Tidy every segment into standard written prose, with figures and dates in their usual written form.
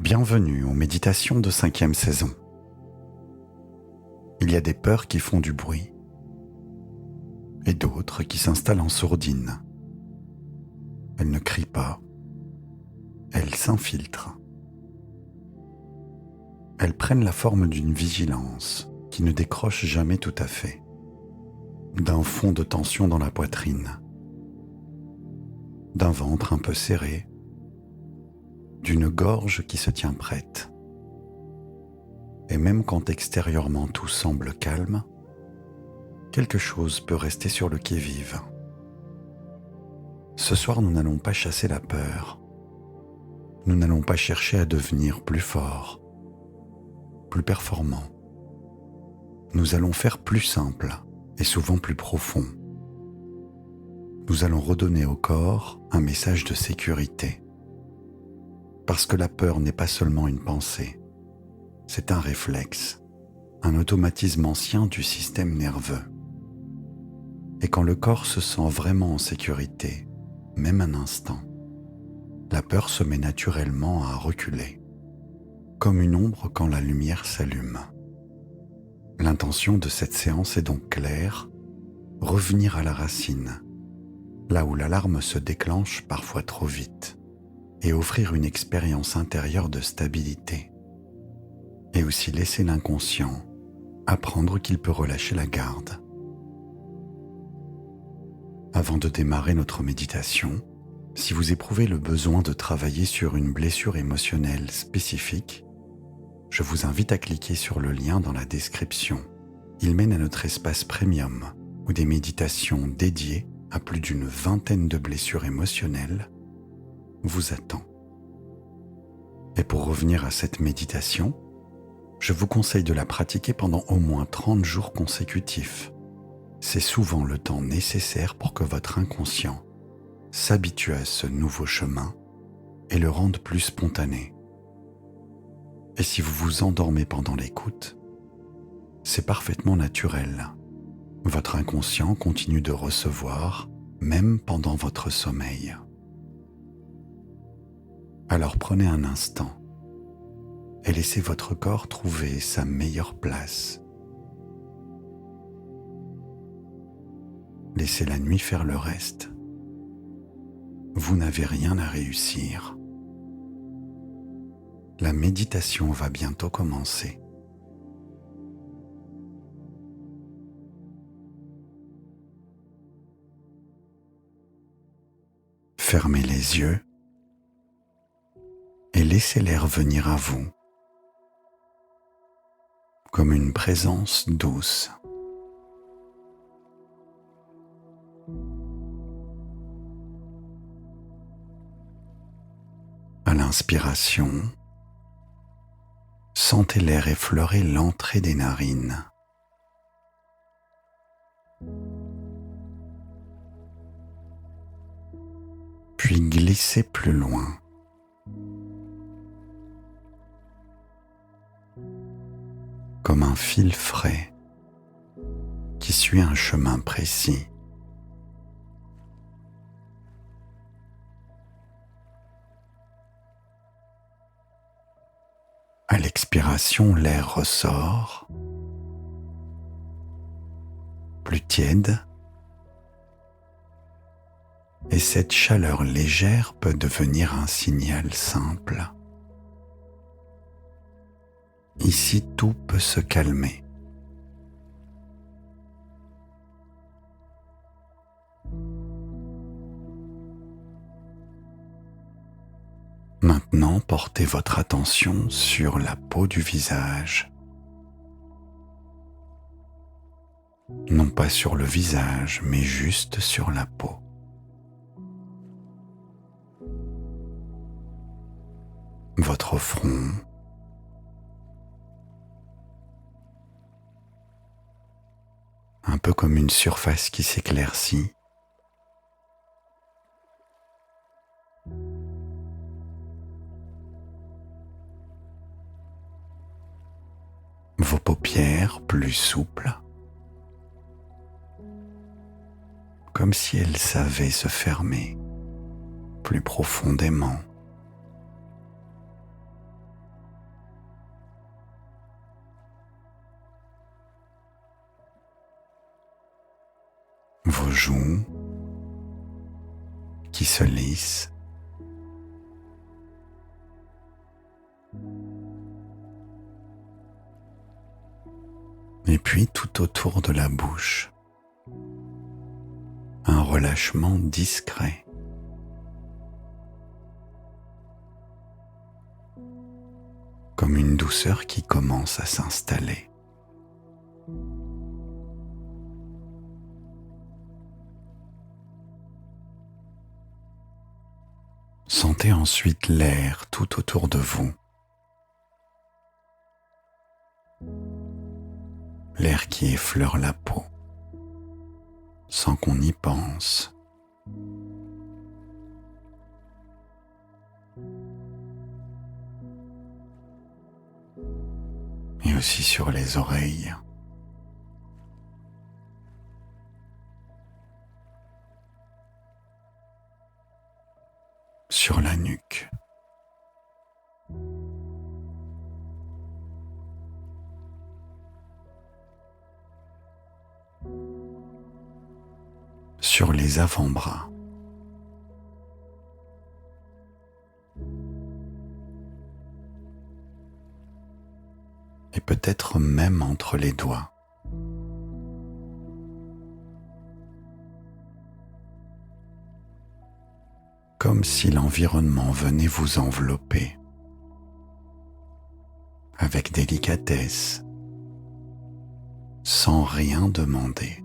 Bienvenue aux méditations de 5e saison. Il y a des peurs qui font du bruit et d'autres qui s'installent en sourdine. Elles ne crient pas, elles s'infiltrent. Elles prennent la forme d'une vigilance qui ne décroche jamais tout à fait, d'un fond de tension dans la poitrine, d'un ventre un peu serré, d'une gorge qui se tient prête. Et même quand extérieurement tout semble calme, quelque chose peut rester sur le qui-vive. Ce soir, nous n'allons pas chasser la peur. Nous n'allons pas chercher à devenir plus forts, plus performants. Nous allons faire plus simple et souvent plus profond. Nous allons redonner au corps un message de sécurité. Parce que la peur n'est pas seulement une pensée, c'est un réflexe, un automatisme ancien du système nerveux. Et quand le corps se sent vraiment en sécurité, même un instant, la peur se met naturellement à reculer, comme une ombre quand la lumière s'allume. L'intention de cette séance est donc claire, revenir à la racine, là où l'alarme se déclenche parfois trop vite, et offrir une expérience intérieure de stabilité. Et aussi laisser l'inconscient apprendre qu'il peut relâcher la garde. Avant de démarrer notre méditation, si vous éprouvez le besoin de travailler sur une blessure émotionnelle spécifique, je vous invite à cliquer sur le lien dans la description. Il mène à notre espace premium, où des méditations dédiées à plus d'une 20aine de blessures émotionnelles vous attendent. Et pour revenir à cette méditation, je vous conseille de la pratiquer pendant au moins 30 jours consécutifs. C'est souvent le temps nécessaire pour que votre inconscient s'habitue à ce nouveau chemin et le rende plus spontané. Et si vous vous endormez pendant l'écoute, c'est parfaitement naturel. Votre inconscient continue de recevoir même pendant votre sommeil. Alors prenez un instant et laissez votre corps trouver sa meilleure place. Laissez la nuit faire le reste. Vous n'avez rien à réussir. La méditation va bientôt commencer. Fermez les yeux et laissez-les revenir à vous, comme une présence douce. À l'inspiration, sentez l'air effleurer l'entrée des narines. Puis glissez plus loin. Comme un fil frais qui suit un chemin précis. À l'expiration, l'air ressort, plus tiède, et cette chaleur légère peut devenir un signal simple. Ici, tout peut se calmer. Maintenant, portez votre attention sur la peau du visage. Non pas sur le visage, mais juste sur la peau. Votre front, un peu comme une surface qui s'éclaircit. Vos paupières plus souples, comme si elles savaient se fermer plus profondément. vos joues qui se lissent, et puis tout autour de la bouche, un relâchement discret. Comme une douceur qui commence à s'installer. Sentez ensuite l'air tout autour de vous. L'air qui effleure la peau, sans qu'on y pense. Et aussi sur les oreilles. Sur la nuque. Sur les avant-bras. Et peut-être même entre les doigts. Comme si l'environnement venait vous envelopper avec délicatesse, sans rien demander.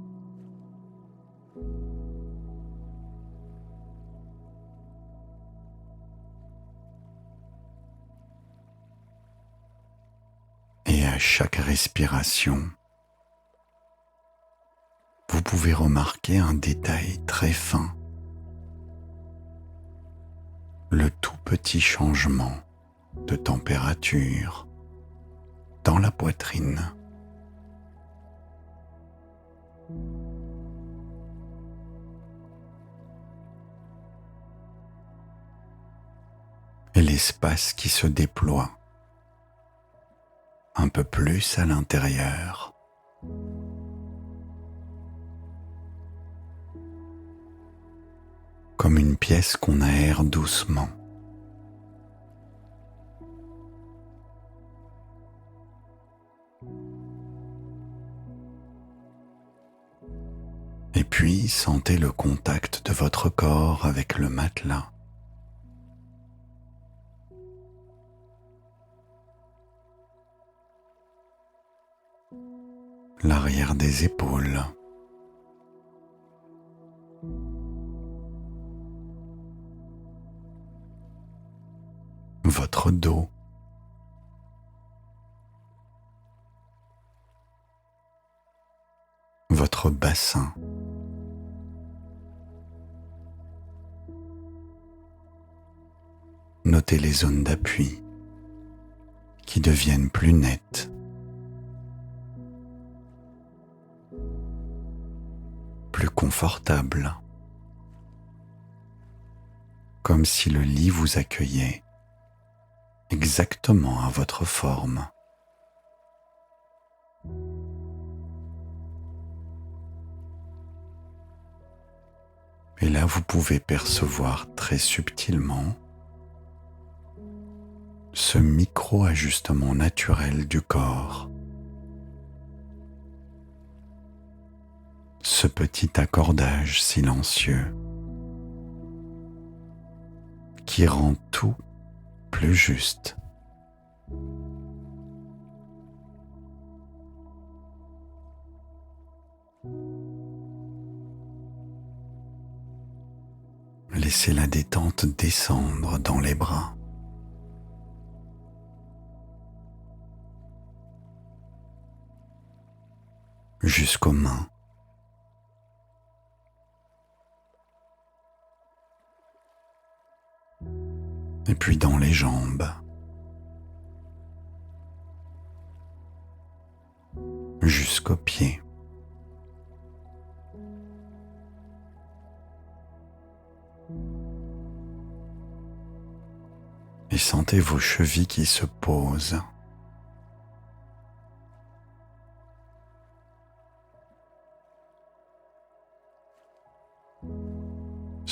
Et à chaque respiration, vous pouvez remarquer un détail très fin. Le tout petit changement de température dans la poitrine. Et l'espace qui se déploie un peu plus à l'intérieur. Comme une pièce qu'on aère doucement. Et puis sentez le contact de votre corps avec le matelas. L'arrière des épaules. Votre dos. Votre bassin. Notez les zones d'appui qui deviennent plus nettes, plus confortables, comme si le lit vous accueillait exactement à votre forme. Et là, vous pouvez percevoir très subtilement ce micro-ajustement naturel du corps, ce petit accordage silencieux qui rend tout plus juste. Laissez la détente descendre dans les bras. Jusqu'aux mains. Et puis dans les jambes. Jusqu'aux pieds. Et sentez vos chevilles qui se posent.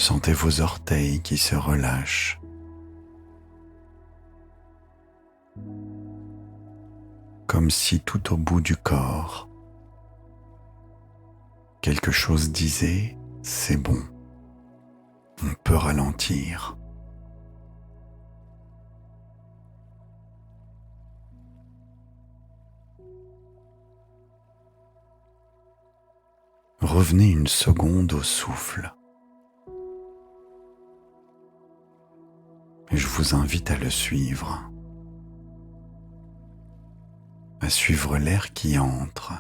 Sentez vos orteils qui se relâchent. Comme si tout au bout du corps, quelque chose disait « c'est bon, on peut ralentir ». Revenez une seconde au souffle. Et je vous invite à le suivre. À suivre l'air qui entre,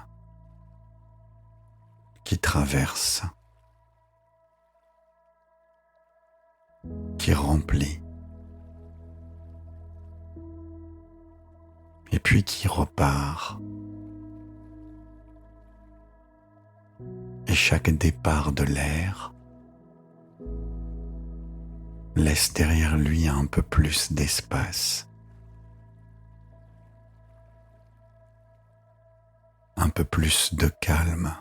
qui traverse, qui remplit, et puis qui repart. Et chaque départ de l'air laisse derrière lui un peu plus d'espace, un peu plus de calme.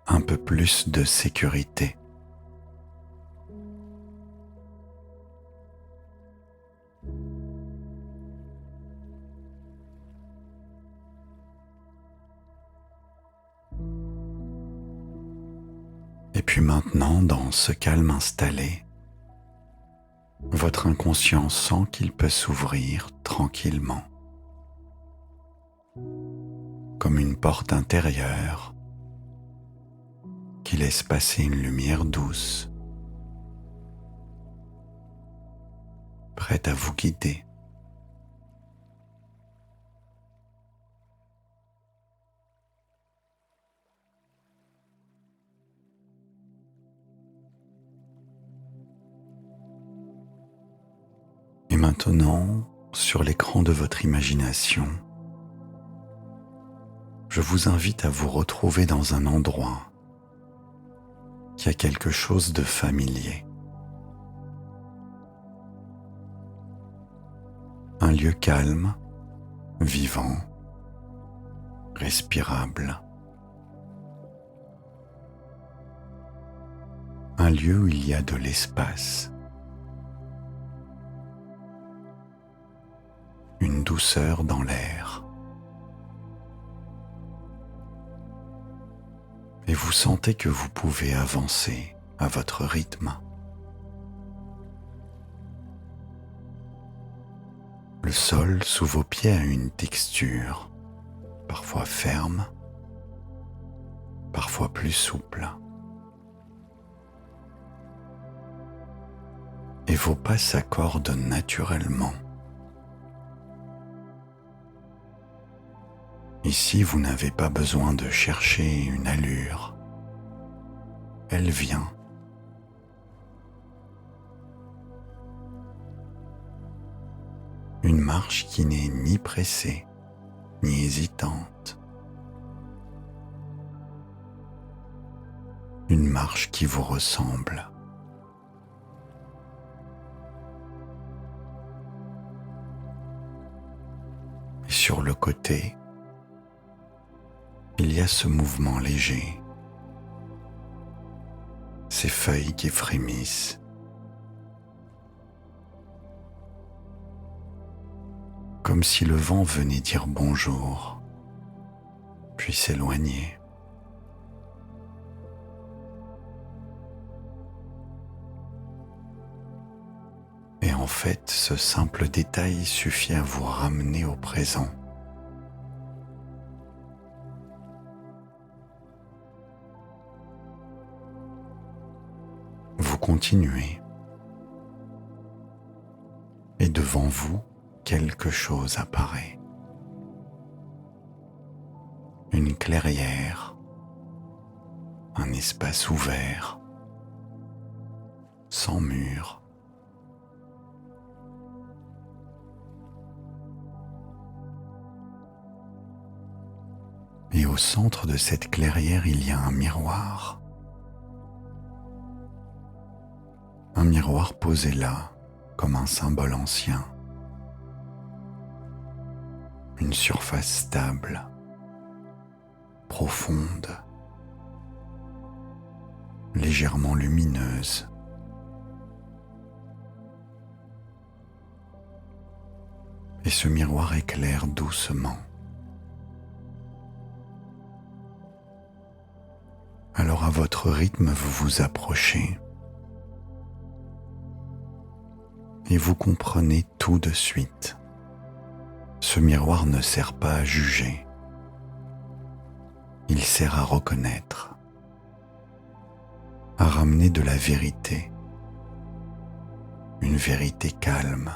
Un peu plus de sécurité. Et puis maintenant, dans ce calme installé, votre inconscient sent qu'il peut s'ouvrir tranquillement, comme une porte intérieure qui laisse passer une lumière douce, prête à vous guider. Et maintenant, sur l'écran de votre imagination, je vous invite à vous retrouver dans un endroit qui a quelque chose de familier. Un lieu calme, vivant, respirable. Un lieu où il y a de l'espace. Une douceur dans l'air. Et vous sentez que vous pouvez avancer à votre rythme. Le sol sous vos pieds a une texture, parfois ferme, parfois plus souple. Et vos pas s'accordent naturellement. Ici, vous n'avez pas besoin de chercher une allure. Elle vient. Une marche qui n'est ni pressée, ni hésitante. Une marche qui vous ressemble. Et sur le côté, il y a ce mouvement léger, ces feuilles qui frémissent. Comme si le vent venait dire bonjour, puis s'éloigner. Et en fait, ce simple détail suffit à vous ramener au présent. Vous continuez. Et devant vous, quelque chose apparaît. Une clairière, un espace ouvert, sans mur. Et au centre de cette clairière, il y a un miroir. Un miroir posé là, comme un symbole ancien. une surface stable, profonde, légèrement lumineuse. Et ce miroir éclaire doucement. Alors à votre rythme, vous vous approchez et vous comprenez tout de suite. Ce miroir ne sert pas à juger, il sert à reconnaître, à ramener de la vérité, une vérité calme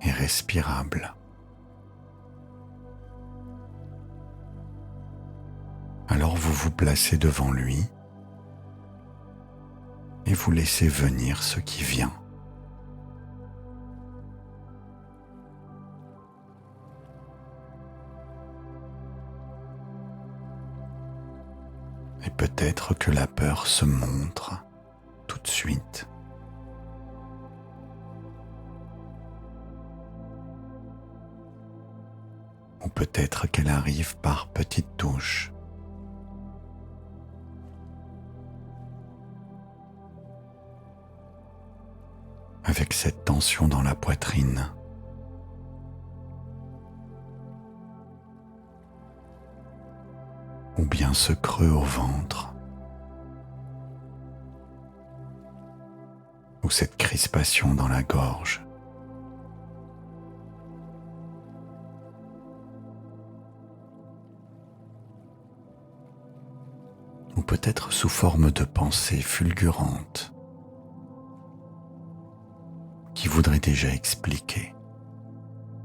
et respirable. Alors vous vous placez devant lui et vous laissez venir ce qui vient. Et peut-être que la peur se montre tout de suite. Ou peut-être qu'elle arrive par petites touches. Avec cette tension dans la poitrine. Ou bien ce creux au ventre. Ou cette crispation dans la gorge. Ou peut-être sous forme de pensées fulgurantes qui voudraient déjà expliquer,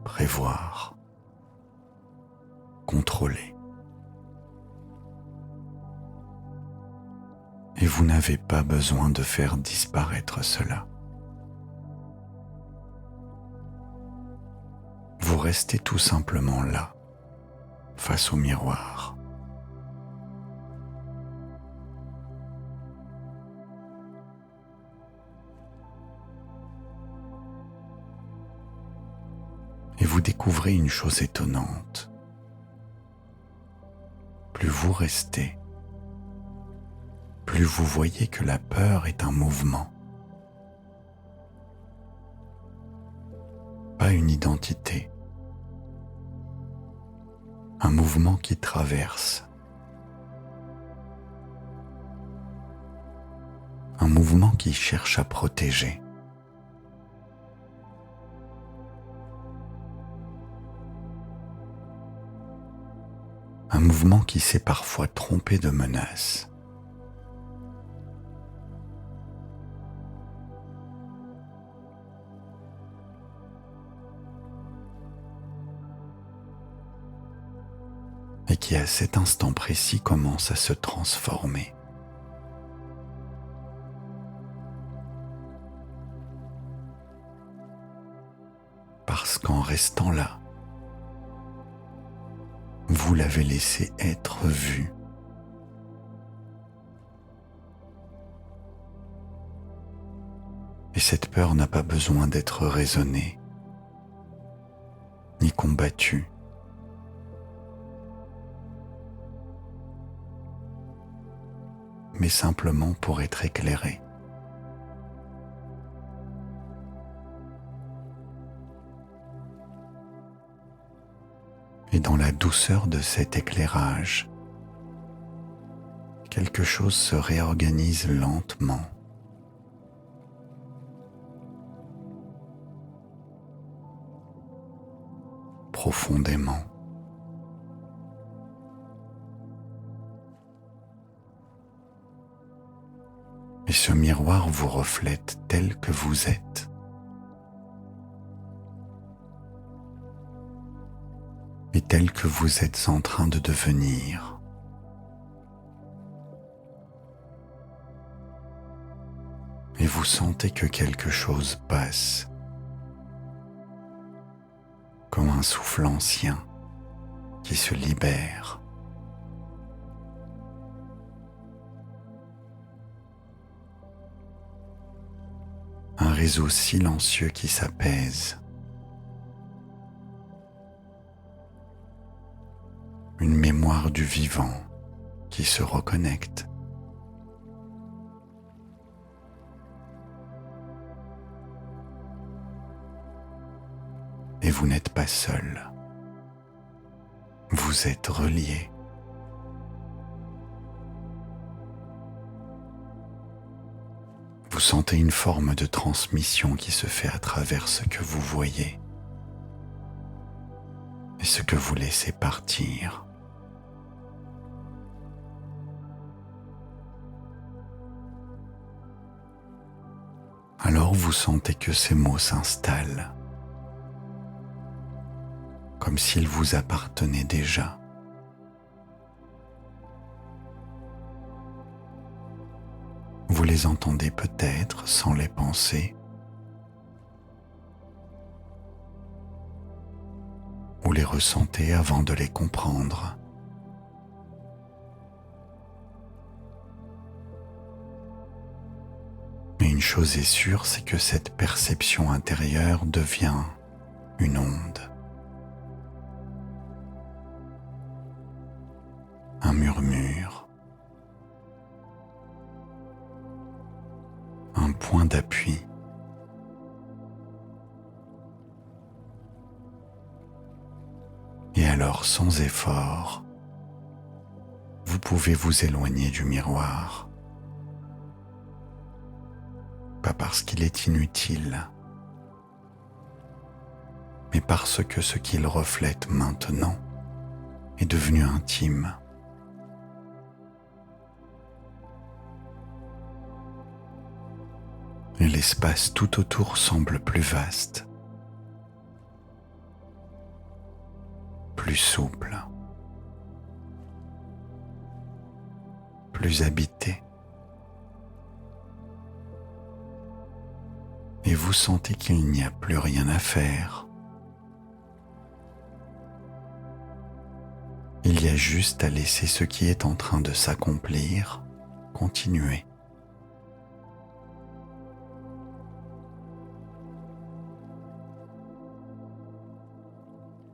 prévoir, contrôler. Et vous n'avez pas besoin de faire disparaître cela. Vous restez tout simplement là, face au miroir. Et vous découvrez une chose étonnante. Plus vous restez, plus vous voyez que la peur est un mouvement, pas une identité, un mouvement qui traverse, un mouvement qui cherche à protéger. Un mouvement qui s'est parfois trompé de menace. Et qui à cet instant précis commence à se transformer. Parce qu'en restant là, vous l'avez laissé être vu. Et cette peur n'a pas besoin d'être raisonnée, ni combattue. Mais simplement pour être éclairée. Et dans la douceur de cet éclairage, quelque chose se réorganise lentement. Profondément. Et ce miroir vous reflète tel que vous êtes. Et tel que vous êtes en train de devenir. Et vous sentez que quelque chose passe, comme un souffle ancien qui se libère. Un réseau silencieux qui s'apaise. mémoire du vivant qui se reconnecte. Et vous n'êtes pas seul. Vous êtes reliés. Vous sentez une forme de transmission qui se fait à travers ce que vous voyez et ce que vous laissez partir. Alors vous sentez que ces mots s'installent, comme s'ils vous appartenaient déjà. Vous les entendez peut-être sans les penser, ou les ressentez avant de les comprendre. Mais une chose est sûre, c'est que cette perception intérieure devient une onde, un murmure, un point d'appui. Et alors, sans effort, vous pouvez vous éloigner du miroir. Pas parce qu'il est inutile, mais parce que ce qu'il reflète maintenant est devenu intime. Et l'espace tout autour semble plus vaste, plus souple, plus habité. Et vous sentez qu'il n'y a plus rien à faire. Il y a juste à laisser ce qui est en train de s'accomplir continuer.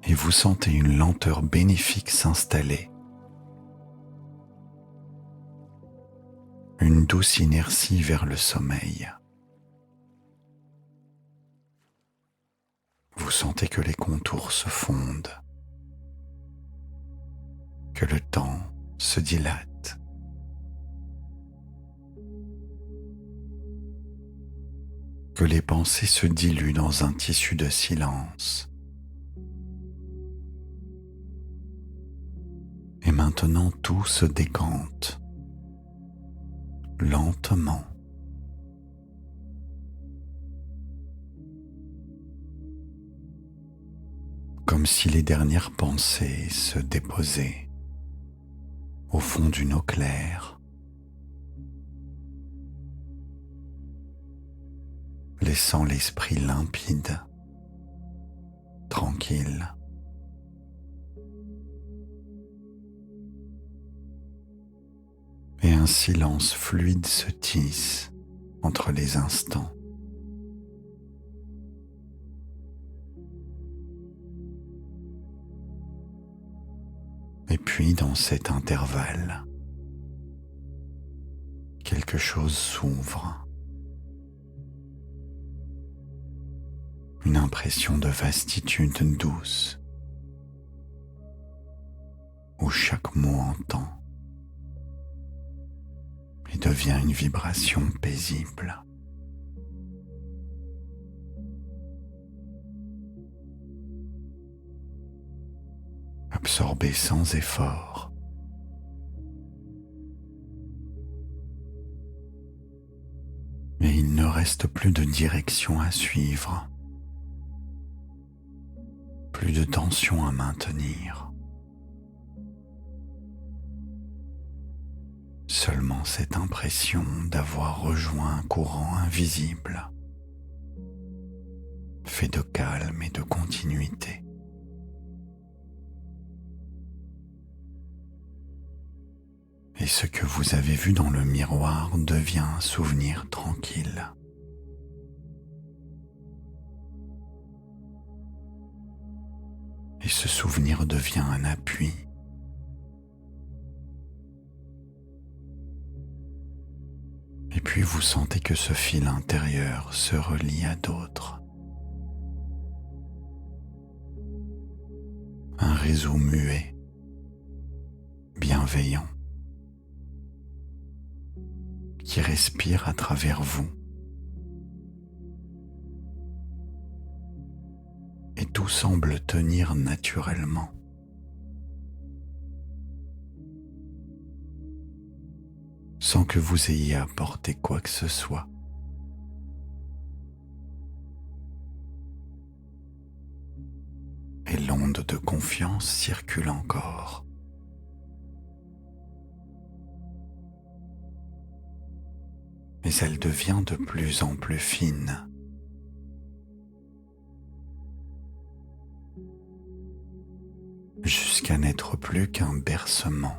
Et vous sentez une lenteur bénéfique s'installer, une douce inertie vers le sommeil. Vous sentez que les contours se fondent, que le temps se dilate. Que les pensées se diluent dans un tissu de silence. Et maintenant tout se décante, lentement. Comme si les dernières pensées se déposaient au fond d'une eau claire, laissant l'esprit limpide, tranquille. Et un silence fluide se tisse entre les instants. Et puis dans cet intervalle, quelque chose s'ouvre. Une impression de vastitude douce, où chaque mot entend et devient une vibration paisible. Absorbé sans effort. Et il ne reste plus de direction à suivre, plus de tension à maintenir. Seulement cette impression d'avoir rejoint un courant invisible, fait de calme et de continuité. Et ce que vous avez vu dans le miroir devient un souvenir tranquille. Et ce souvenir devient un appui, puis vous sentez que ce fil intérieur se relie à d'autres. Un réseau muet, bienveillant, qui respire à travers vous. Et tout semble tenir naturellement. Sans que vous ayez apporté quoi que ce soit. Et l'onde de confiance circule encore. Mais elle devient de plus en plus fine. Jusqu'à n'être plus qu'un bercement.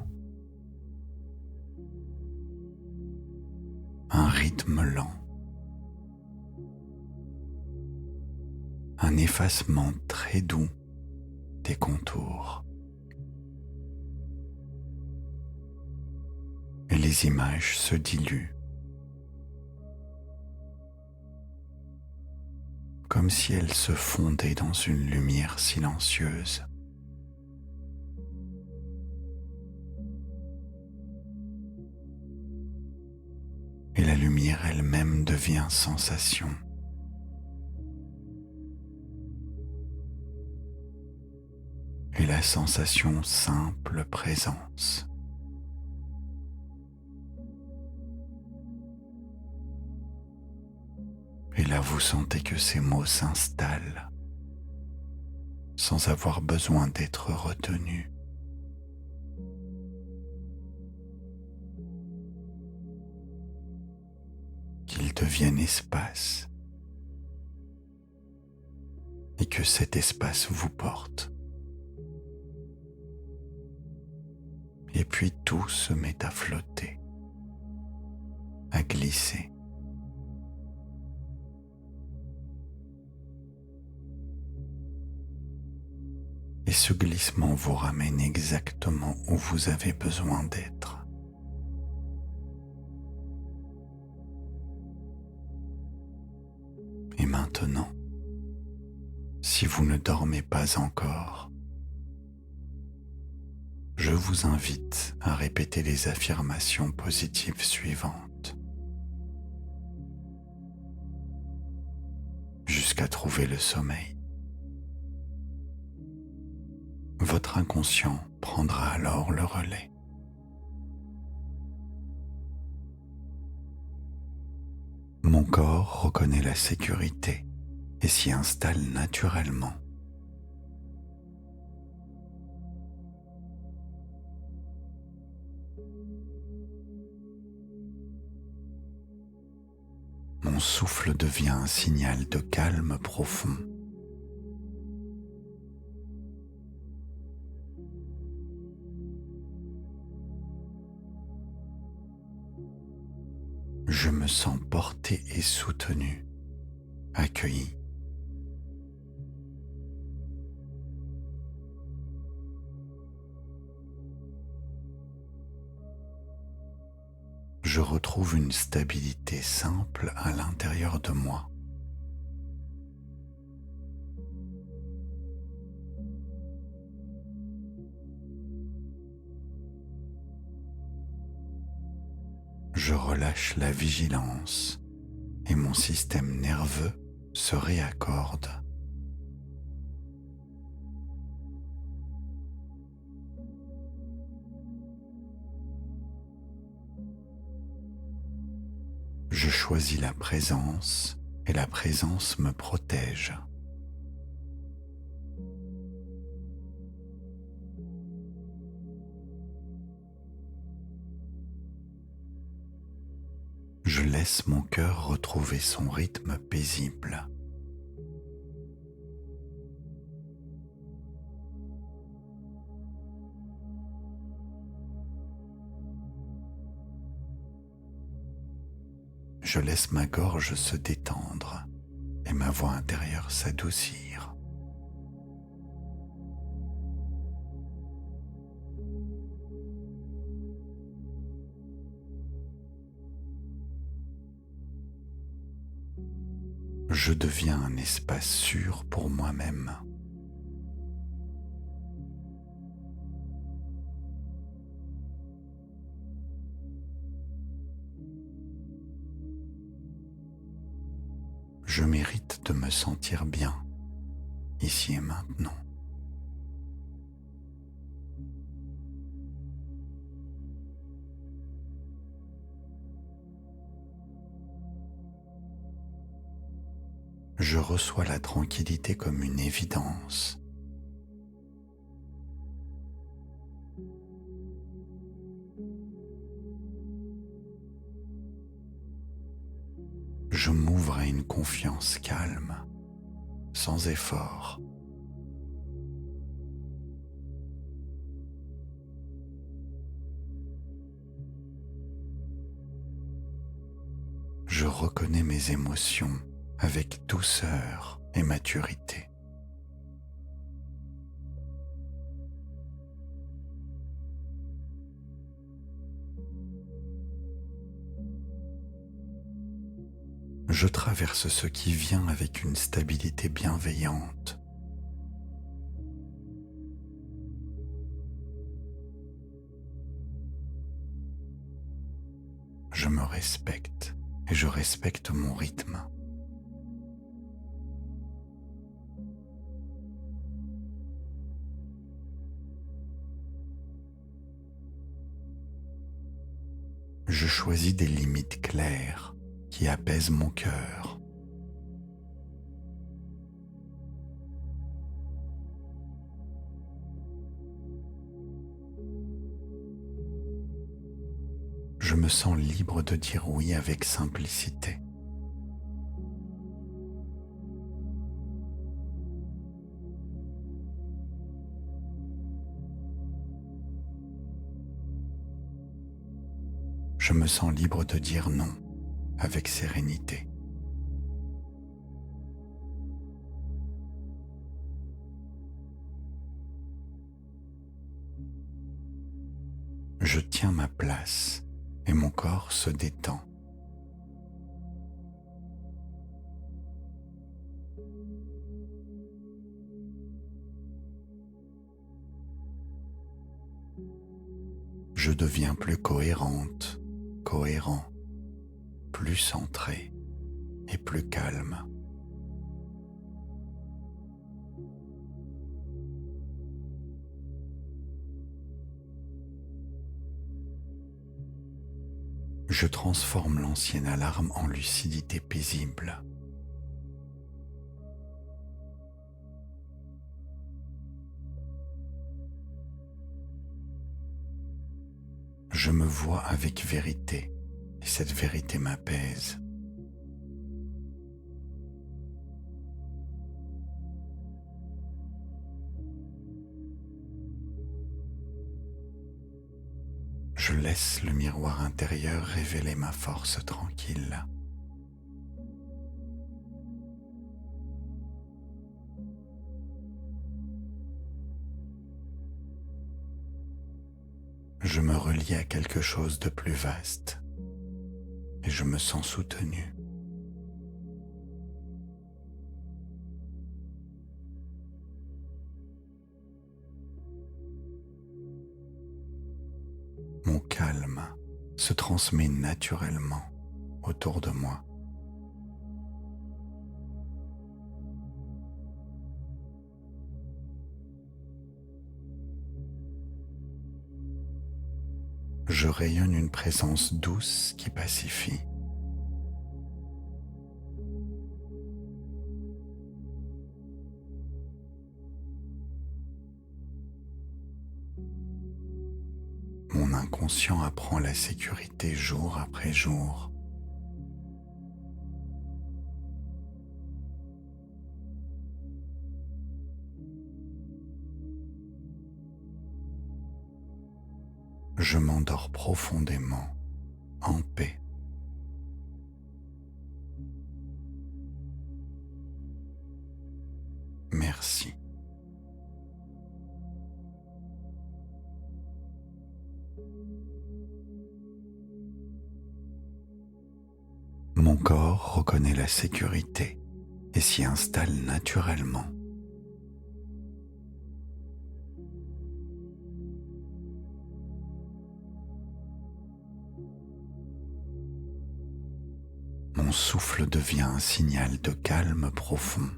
Un rythme lent. Un effacement très doux des contours. Et les images se diluent. Comme si elles se fondaient dans une lumière silencieuse. Et la lumière elle-même devient sensation. Et la sensation simple présence. Et là vous sentez que ces mots s'installent sans avoir besoin d'être retenus. Qu'ils deviennent espace et que cet espace vous porte. Et puis tout se met à flotter, à glisser. Et ce glissement vous ramène exactement où vous avez besoin d'être. Et maintenant, si vous ne dormez pas encore, je vous invite à répéter les affirmations positives suivantes jusqu'à trouver le sommeil. Votre inconscient prendra alors le relais. Mon corps reconnaît la sécurité et s'y installe naturellement. Mon souffle devient un signal de calme profond. Je me sens porté et soutenu, accueilli. Je retrouve une stabilité simple à l'intérieur de moi. Je relâche la vigilance et mon système nerveux se réaccorde. Je choisis la présence et la présence me protège. Je laisse mon cœur retrouver son rythme paisible. Je laisse ma gorge se détendre et ma voix intérieure s'adoucir. Je deviens un espace sûr pour moi-même. Je mérite de me sentir bien, ici et maintenant. Je reçois la tranquillité comme une évidence. Je m'ouvre à une confiance calme, sans effort. Je reconnais mes émotions avec douceur et maturité. Je traverse ce qui vient avec une stabilité bienveillante. Je me respecte et je respecte mon rythme. Je choisis des limites claires qui apaisent mon cœur. Je me sens libre de dire oui avec simplicité. Je me sens libre de dire non avec sérénité. Je tiens ma place et mon corps se détend. Je deviens plus cohérente, cohérent, plus centré et plus calme. Je transforme l'ancienne alarme en lucidité paisible. Je me vois avec vérité et cette vérité m'apaise. Je laisse le miroir intérieur révéler ma force tranquille. Je me relie à quelque chose de plus vaste et je me sens soutenu. Mon calme se transmet naturellement autour de moi. Je rayonne une présence douce qui pacifie. Mon inconscient apprend la sécurité jour après jour. Je m'endors profondément, en paix. Merci. Mon corps reconnaît la sécurité et s'y installe naturellement. Mon souffle devient un signal de calme profond.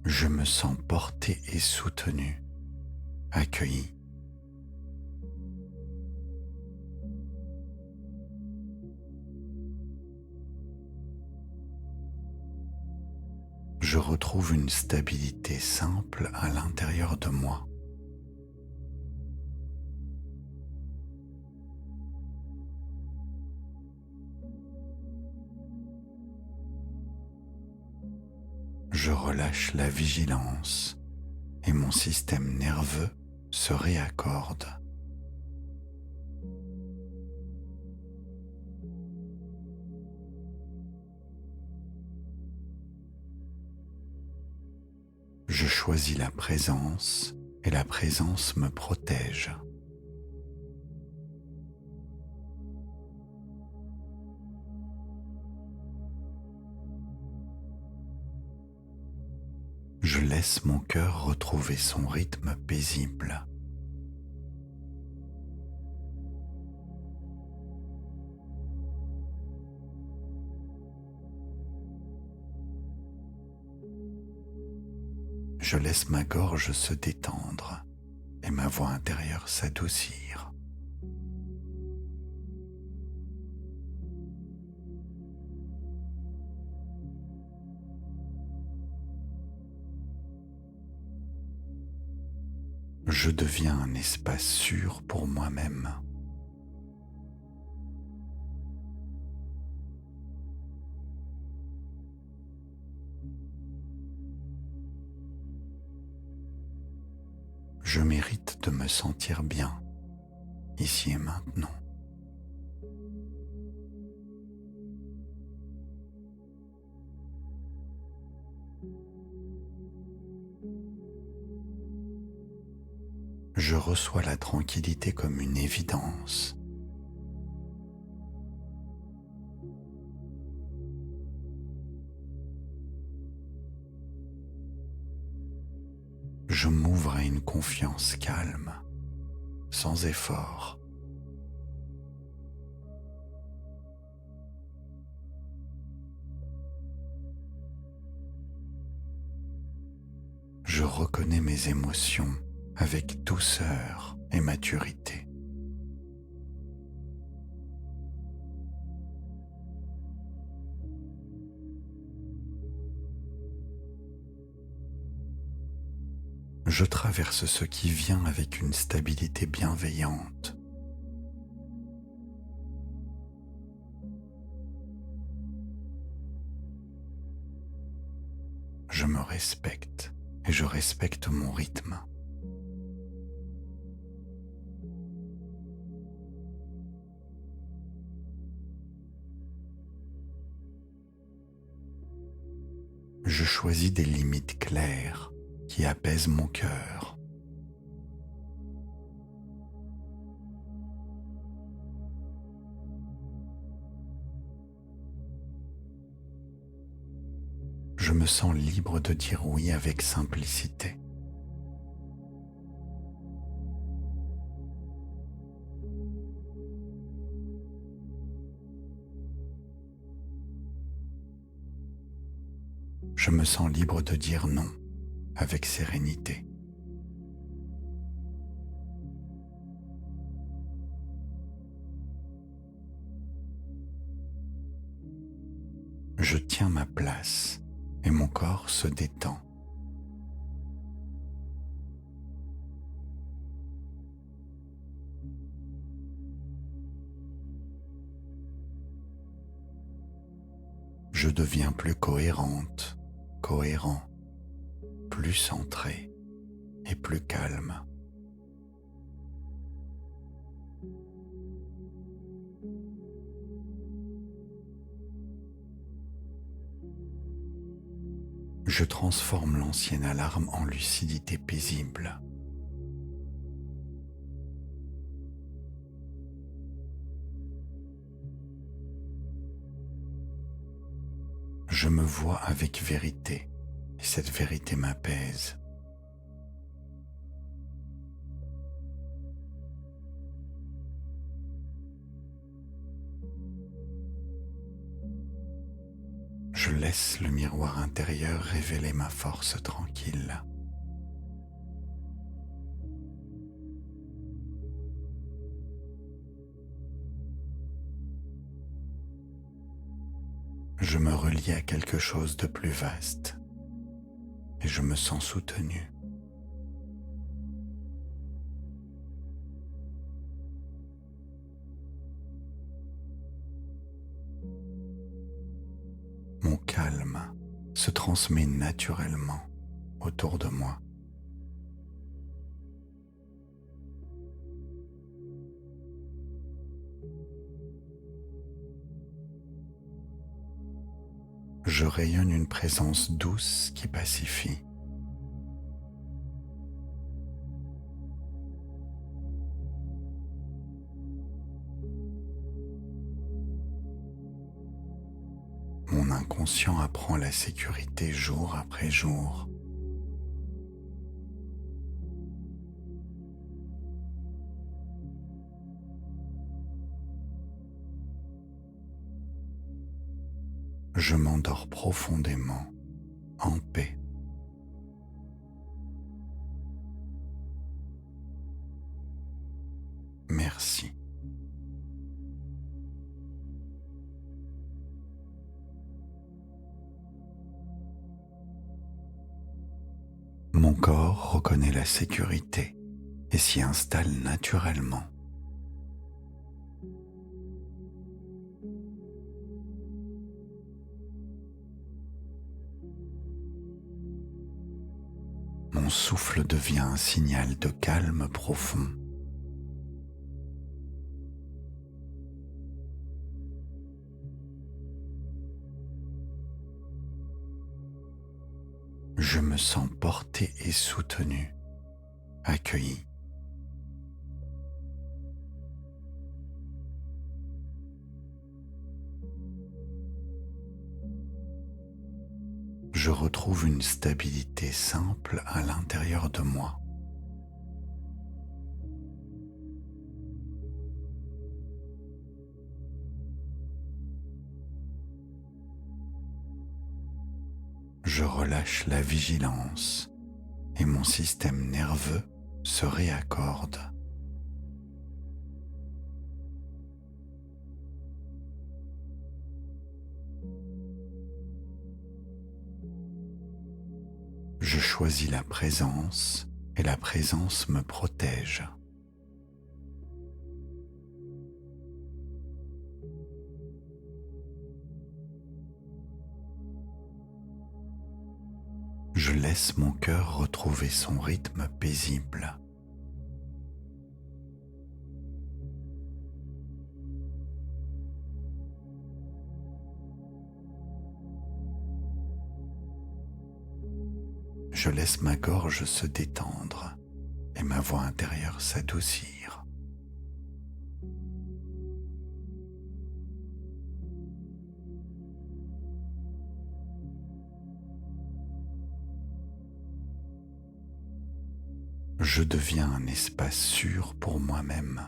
Je me sens porté et soutenu, accueilli. Je retrouve une stabilité simple à l'intérieur de moi. Je relâche la vigilance et mon système nerveux se réaccorde. Je choisis la présence et la présence me protège. Je laisse mon cœur retrouver son rythme paisible. Je laisse ma gorge se détendre et ma voix intérieure s'adoucir. Je deviens un espace sûr pour moi-même. Je mérite de me sentir bien, ici et maintenant. Je reçois la tranquillité comme une évidence. Je m'ouvre à une confiance calme, sans effort. Je reconnais mes émotions avec douceur et maturité. Je traverse ce qui vient avec une stabilité bienveillante. Je me respecte et je respecte mon rythme. Je choisis des limites claires qui apaisent mon cœur. Je me sens libre de dire oui avec simplicité. Je me sens libre de dire non avec sérénité. Je tiens ma place et mon corps se détend. Je deviens plus cohérente, cohérent, plus centré et plus calme. Je transforme l'ancienne alarme en lucidité paisible. Je me vois avec vérité et cette vérité m'apaise. Je laisse le miroir intérieur révéler ma force tranquille. Je me relie à quelque chose de plus vaste et je me sens soutenu. Mon calme se transmet naturellement autour de moi. Je rayonne une présence douce qui pacifie. Mon inconscient apprend la sécurité jour après jour. Je m'endors profondément, en paix. Merci. Mon corps reconnaît la sécurité et s'y installe naturellement. Mon souffle devient un signal de calme profond. Je me sens porté et soutenu, accueilli. Je retrouve une stabilité simple à l'intérieur de moi. Je relâche la vigilance et mon système nerveux se réaccorde. Je choisis la présence et la présence me protège. Je laisse mon cœur retrouver son rythme paisible. Je laisse ma gorge se détendre et ma voix intérieure s'adoucir. Je deviens un espace sûr pour moi-même.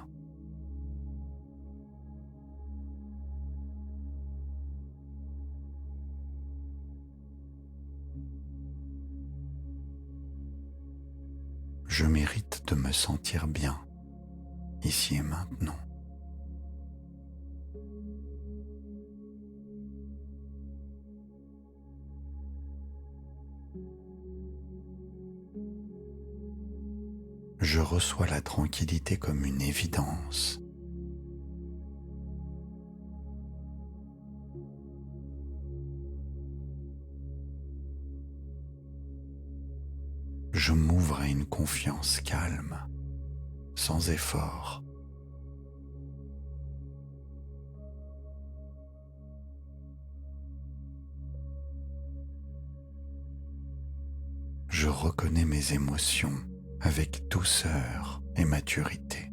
Je mérite de me sentir bien, ici et maintenant. Je reçois la tranquillité comme une évidence. Je m'ouvre à une confiance calme, sans effort. Je reconnais mes émotions avec douceur et maturité.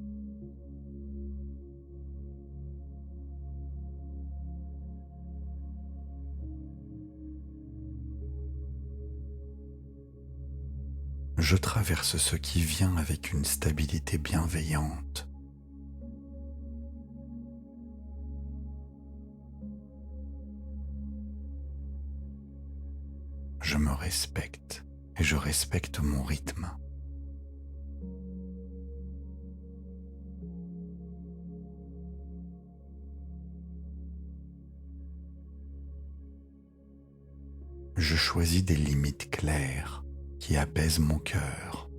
je traverse ce qui vient avec une stabilité bienveillante. Je me respecte et je respecte mon rythme. Je choisis des limites claires qui apaisent mon cœur.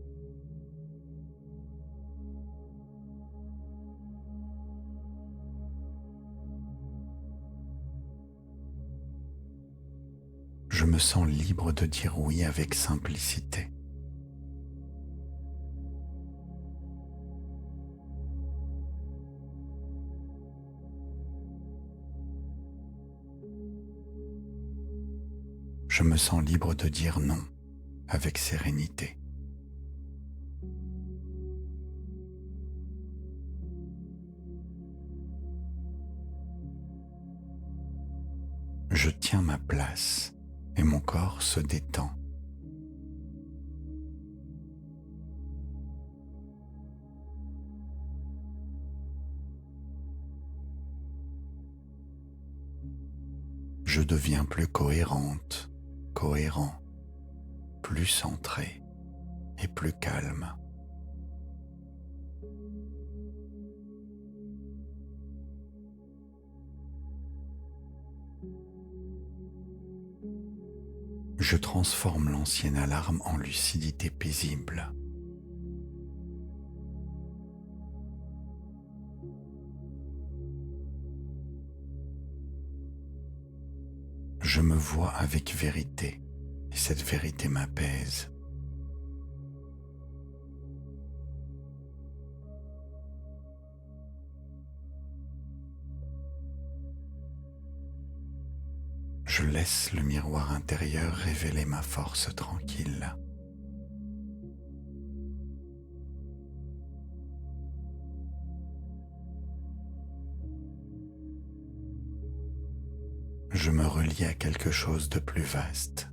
Je me sens libre de dire oui avec simplicité. Je me sens libre de dire non avec sérénité. Je tiens ma place et mon corps se détend. Je deviens plus cohérente, cohérent, plus centré et plus calme. Je transforme l'ancienne alarme en lucidité paisible. Je me vois avec vérité et cette vérité m'apaise. Je laisse le miroir intérieur révéler ma force tranquille. Je me relie à quelque chose de plus vaste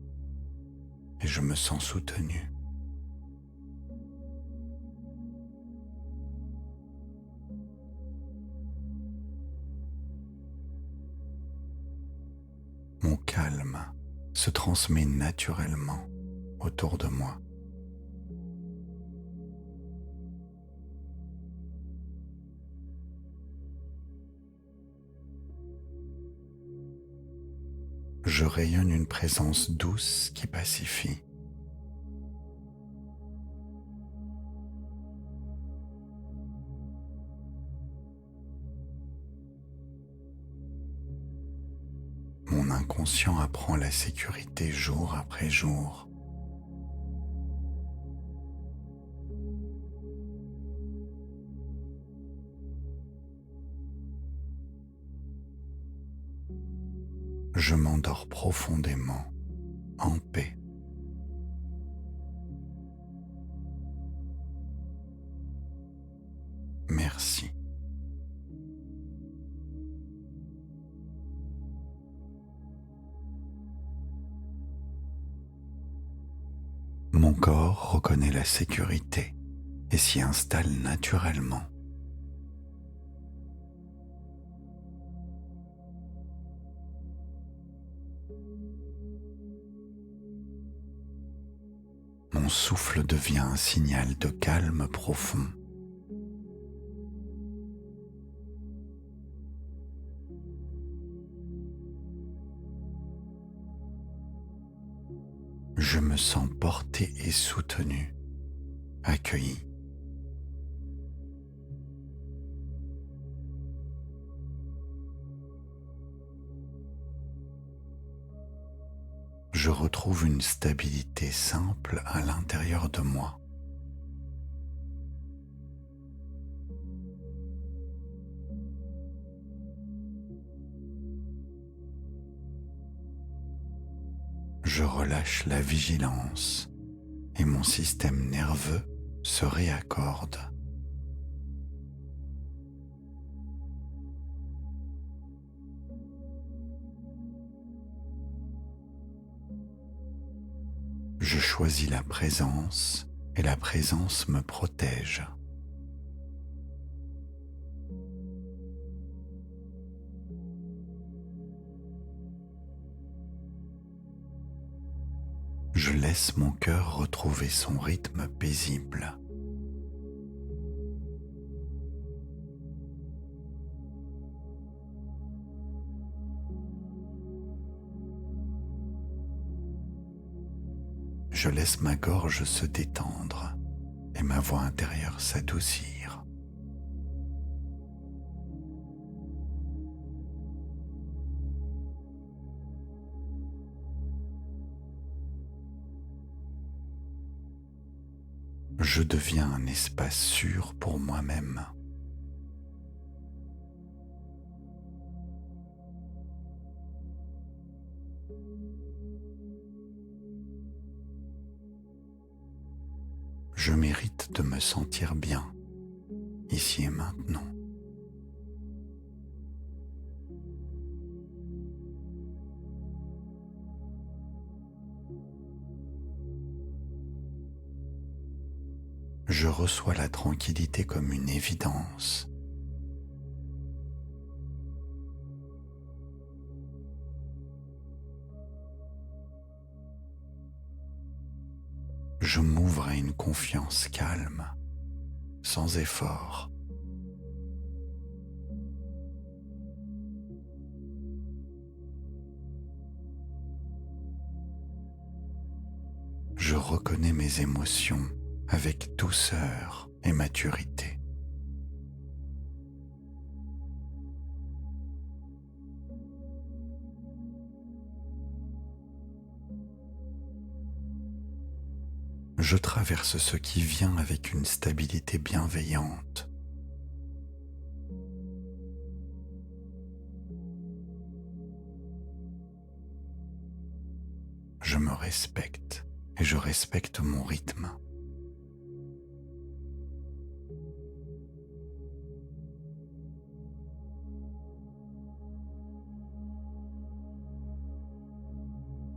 et je me sens soutenu. Mon calme se transmet naturellement autour de moi. Je rayonne une présence douce qui pacifie. Mon inconscient apprend la sécurité jour après jour. Je m'endors profondément, en paix. Merci. Mon corps reconnaît la sécurité et s'y installe naturellement. Mon souffle devient un signal de calme profond. Je me sens porté et soutenu, accueilli. Je retrouve une stabilité simple à l'intérieur de moi. Je relâche la vigilance et mon système nerveux se réaccorde. Je choisis la présence et la présence me protège. Je laisse mon cœur retrouver son rythme paisible. Je laisse ma gorge se détendre et ma voix intérieure s'adoucir. Je deviens un espace sûr pour moi-même. Je mérite de me sentir bien, ici et maintenant. Je reçois la tranquillité comme une évidence. Je m'ouvre à une confiance calme, sans effort. Je reconnais mes émotions avec douceur et maturité. Je traverse ce qui vient avec une stabilité bienveillante. Je me respecte et je respecte mon rythme.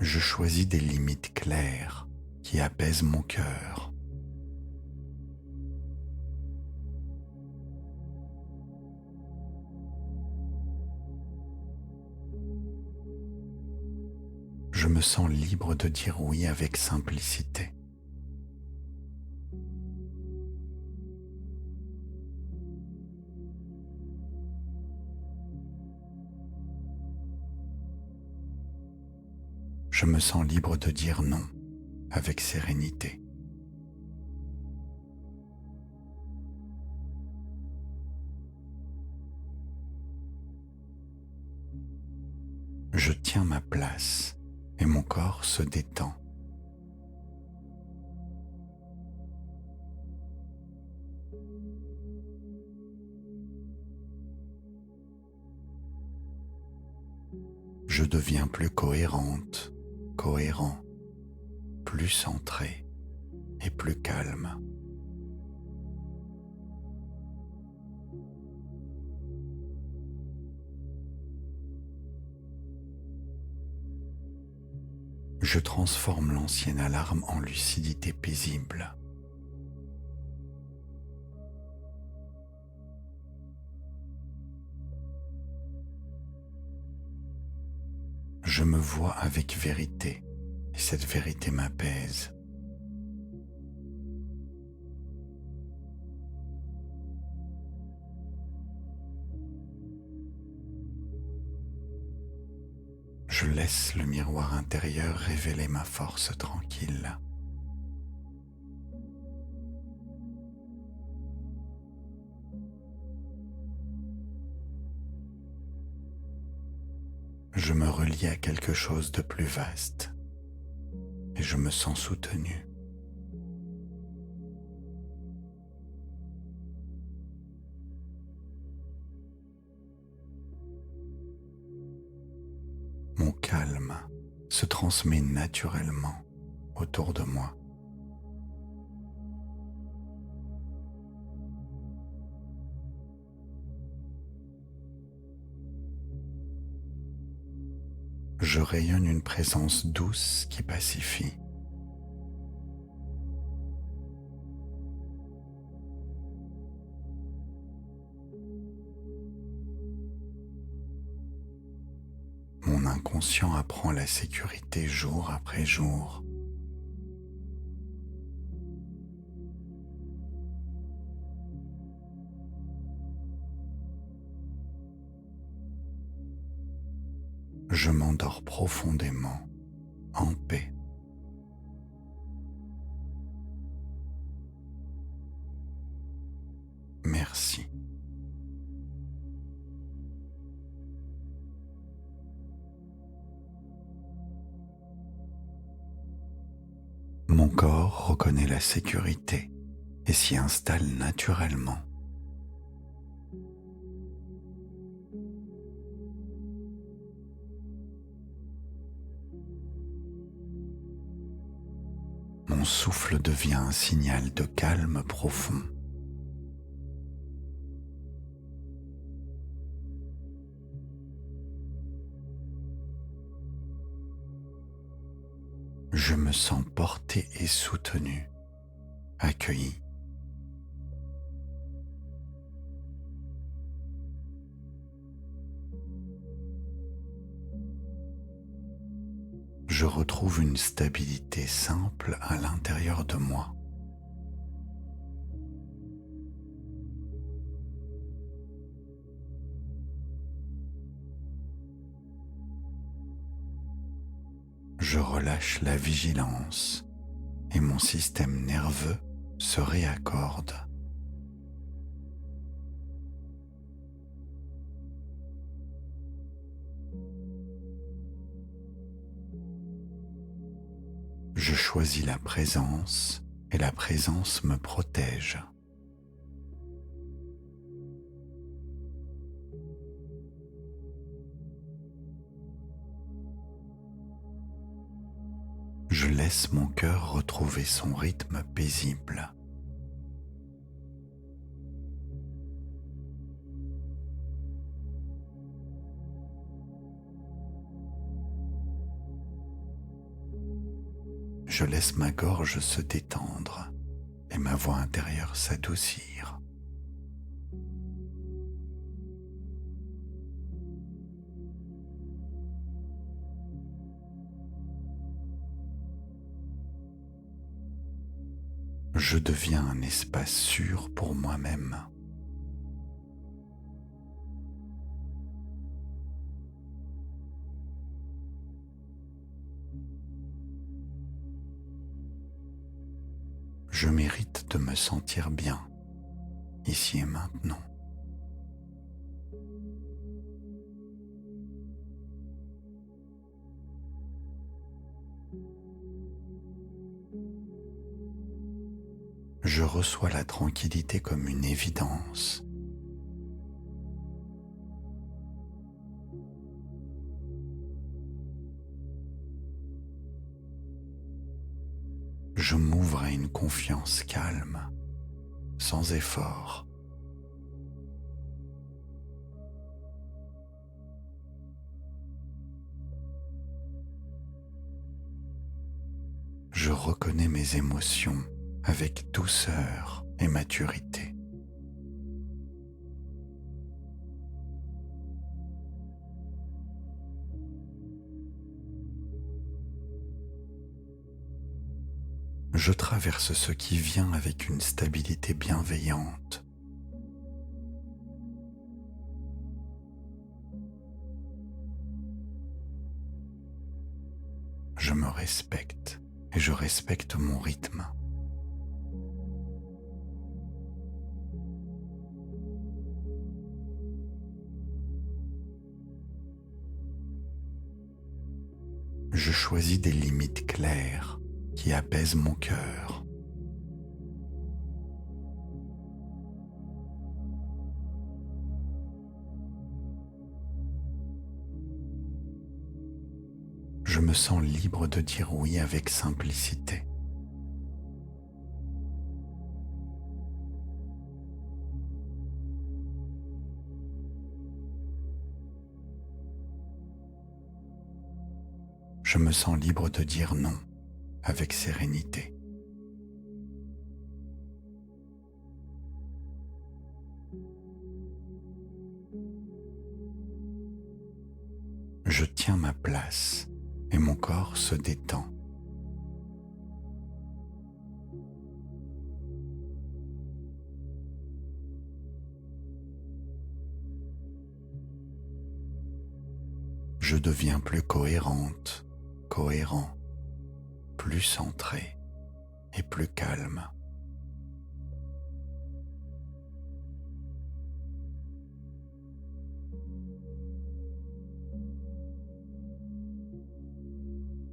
Je choisis des limites claires qui apaisent mon cœur. Je me sens libre de dire oui avec simplicité. Je me sens libre de dire non avec sérénité. Je tiens ma place et mon corps se détend. Je deviens plus cohérente, cohérent, plus centré et plus calme. Je transforme l'ancienne alarme en lucidité paisible. Je me vois avec vérité et cette vérité m'apaise. Je laisse le miroir intérieur révéler ma force tranquille. Je me relie à quelque chose de plus vaste et je me sens soutenu. Mon calme se transmet naturellement autour de moi. Je rayonne une présence douce qui pacifie. inconscient apprend la sécurité jour après jour. Je m'endors profondément, en paix. Merci. Mon corps reconnaît la sécurité et s'y installe naturellement. Mon souffle devient un signal de calme profond. Je me sens porté et soutenu, accueilli. Je retrouve une stabilité simple à l'intérieur de moi. Je relâche la vigilance et mon système nerveux se réaccorde. Je choisis la présence et la présence me protège. Je laisse mon cœur retrouver son rythme paisible. Je laisse ma gorge se détendre et ma voix intérieure s'adoucir. Je deviens un espace sûr pour moi-même. Je mérite de me sentir bien, ici et maintenant. Je reçois la tranquillité comme une évidence. Je m'ouvre à une confiance calme, sans effort. Je reconnais mes émotions avec douceur et maturité. Je traverse ce qui vient avec une stabilité bienveillante. Je me respecte et je respecte mon rythme. Je choisis des limites claires qui apaisent mon cœur. Je me sens libre de dire oui avec simplicité. Je me sens libre de dire non avec sérénité. Je tiens ma place et mon corps se détend. Je deviens plus cohérente, cohérent, plus centré et plus calme.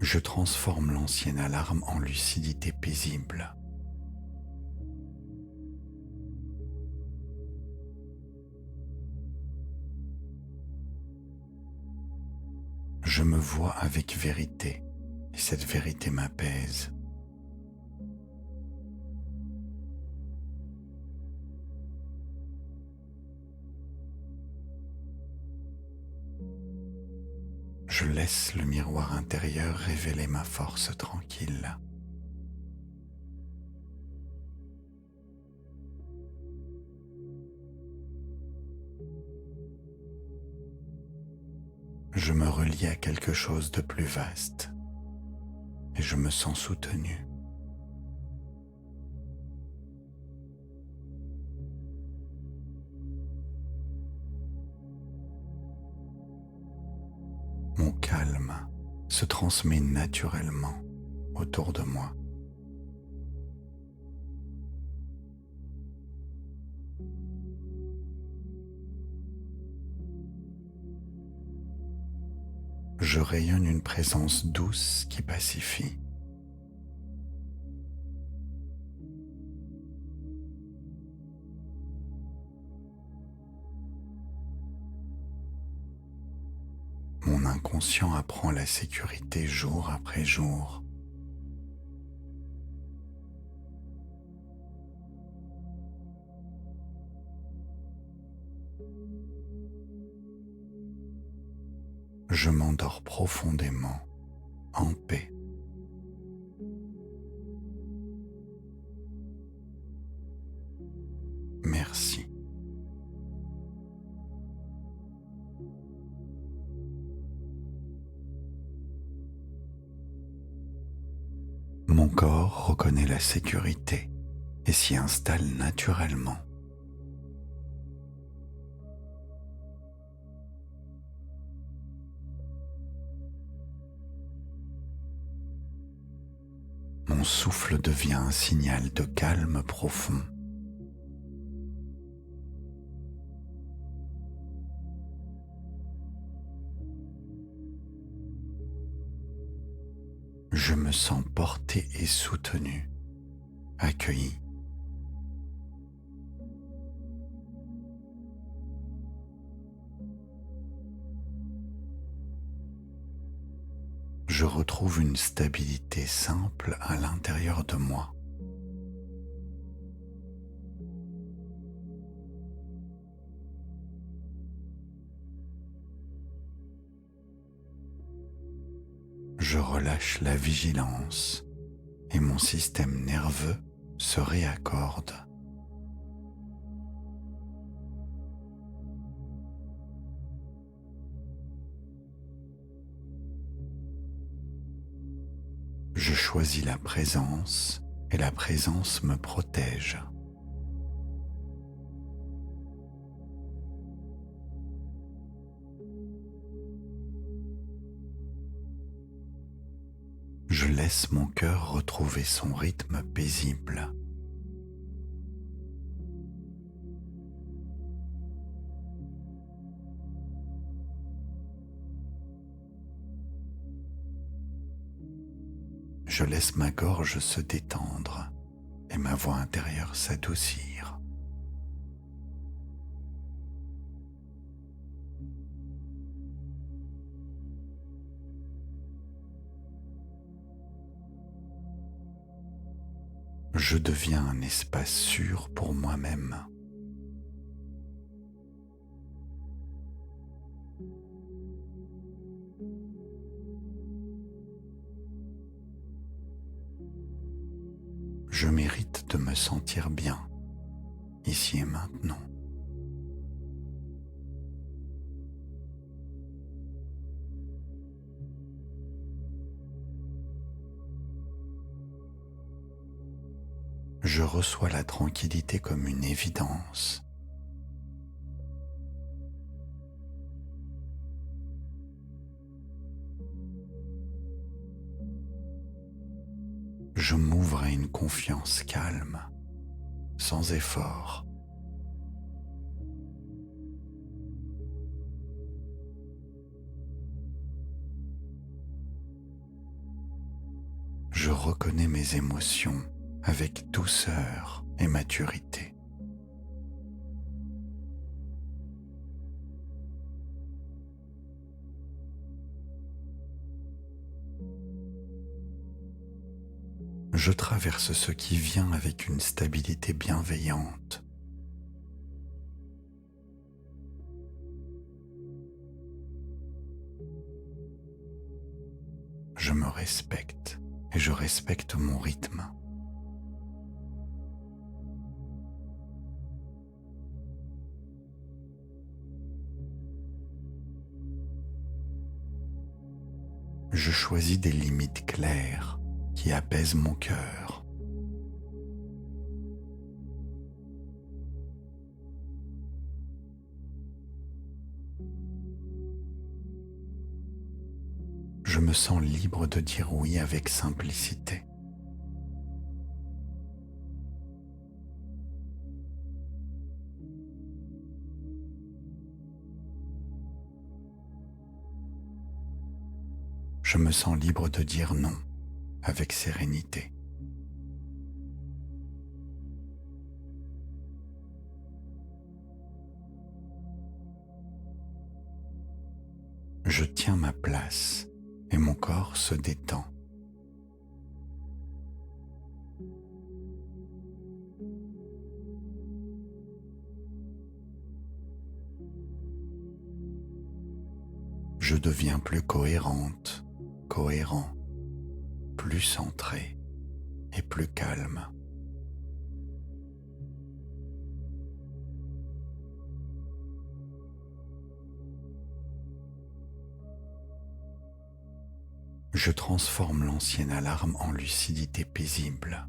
Je transforme l'ancienne alarme en lucidité paisible. Je me vois avec vérité et cette vérité m'apaise. Je laisse le miroir intérieur révéler ma force tranquille. Je me relie à quelque chose de plus vaste et je me sens soutenu. Mon calme se transmet naturellement autour de moi. Je rayonne une présence douce qui pacifie. Mon inconscient apprend la sécurité jour après jour. Je m'endors profondément, en paix. Merci. Mon corps reconnaît la sécurité et s'y installe naturellement. Mon souffle devient un signal de calme profond. Je me sens porté et soutenu, accueilli. Je retrouve une stabilité simple à l'intérieur de moi. Je relâche la vigilance et mon système nerveux se réaccorde. Je choisis la présence et la présence me protège. Je laisse mon cœur retrouver son rythme paisible. Je laisse ma gorge se détendre et ma voix intérieure s'adoucir. Je deviens un espace sûr pour moi-même. Je mérite de me sentir bien, ici et maintenant. Je reçois la tranquillité comme une évidence. Je m'ouvre à une confiance calme, sans effort. Je reconnais mes émotions avec douceur et maturité. Je traverse ce qui vient avec une stabilité bienveillante. Je me respecte et je respecte mon rythme. Je choisis des limites claires qui apaisent mon cœur. Je me sens libre de dire oui avec simplicité. Je me sens libre de dire non avec sérénité. Je tiens ma place et mon corps se détend. Je deviens plus cohérente, cohérent, plus centré et plus calme. Je transforme l'ancienne alarme en lucidité paisible.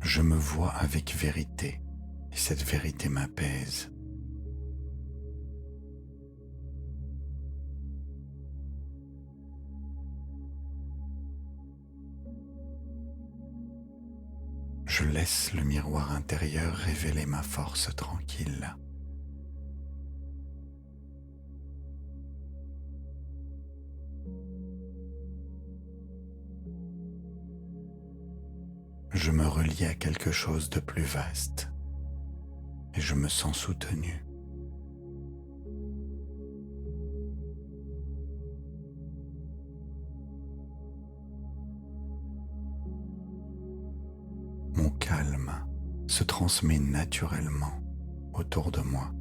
Je me vois avec vérité et cette vérité m'apaise. Je laisse le miroir intérieur révéler ma force tranquille. Je me relie à quelque chose de plus vaste et je me sens soutenu. Mon calme se transmet naturellement autour de moi.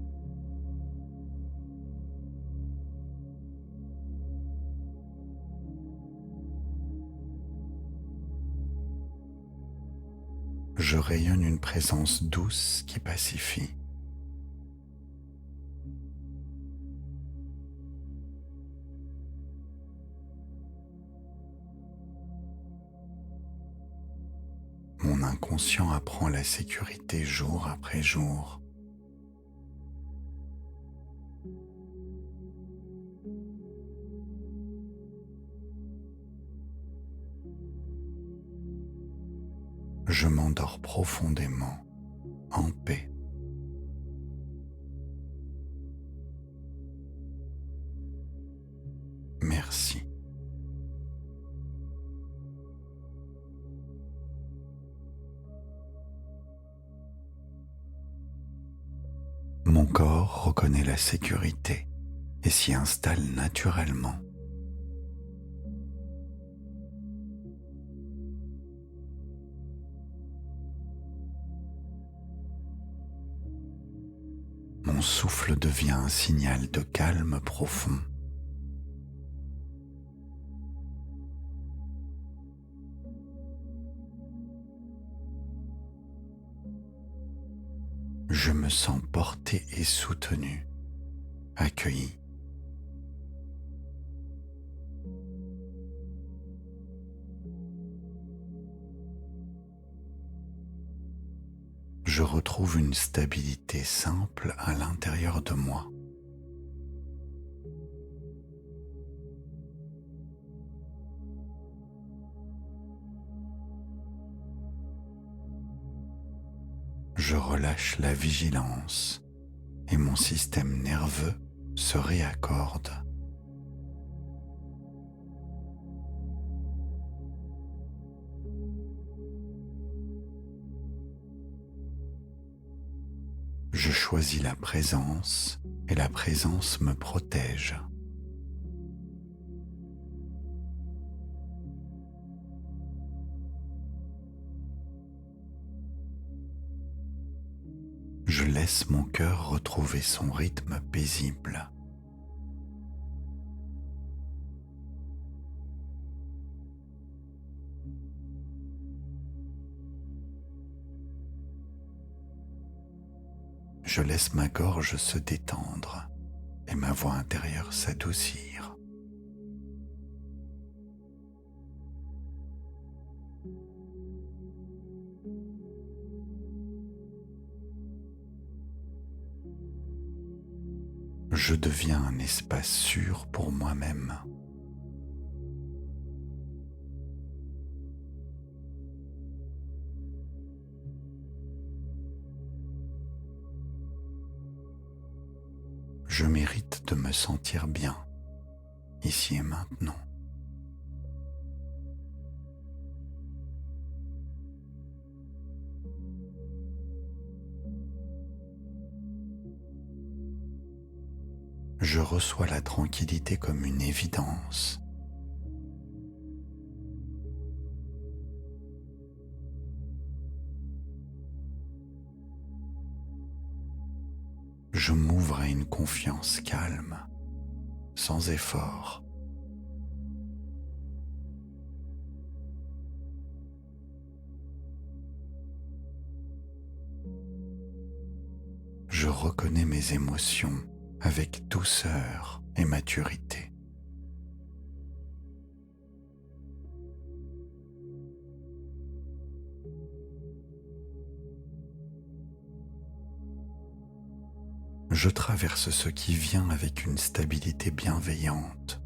Je rayonne une présence douce qui pacifie. Mon inconscient apprend la sécurité jour après jour. Je m'endors profondément, en paix. Merci. Mon corps reconnaît la sécurité et s'y installe naturellement. Mon souffle devient un signal de calme profond. Je me sens porté et soutenu, accueilli. je retrouve une stabilité simple à l'intérieur de moi. Je relâche la vigilance et mon système nerveux se réaccorde. Je choisis la présence et la présence me protège. Je laisse mon cœur retrouver son rythme paisible. Je laisse ma gorge se détendre et ma voix intérieure s'adoucir. Je deviens un espace sûr pour moi-même. Je mérite de me sentir bien, ici et maintenant. Je reçois la tranquillité comme une évidence. Je m'ouvre à une confiance calme, sans effort. Je reconnais mes émotions avec douceur et maturité. Je traverse ce qui vient avec une stabilité bienveillante.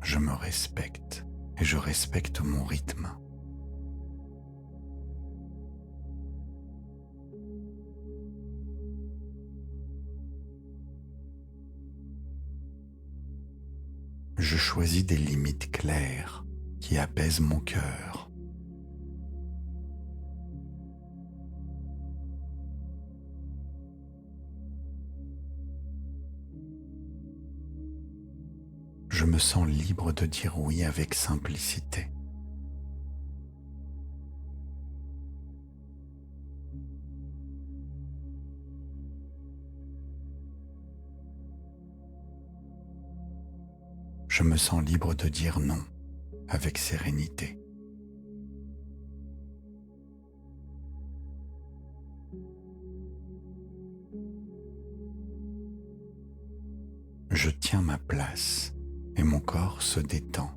Je me respecte et je respecte mon rythme. Je choisis des limites claires qui apaisent mon cœur. Je me sens libre de dire oui avec simplicité. Je me sens libre de dire non avec sérénité. Je tiens ma place et mon corps se détend.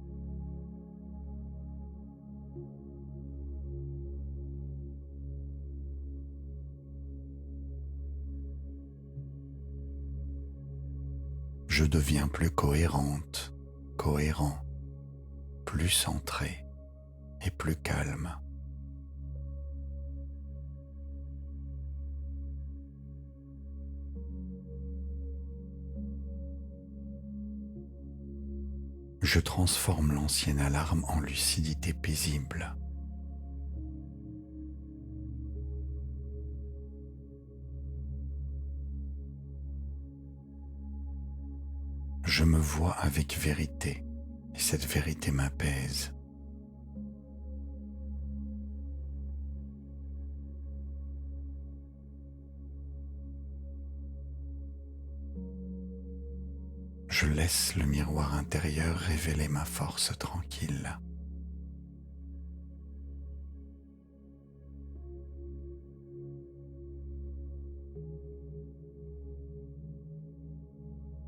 Je deviens plus cohérente, cohérent, plus centré et plus calme. Je transforme l'ancienne alarme en lucidité paisible. Je me vois avec vérité et cette vérité m'apaise. Je laisse le miroir intérieur révéler ma force tranquille.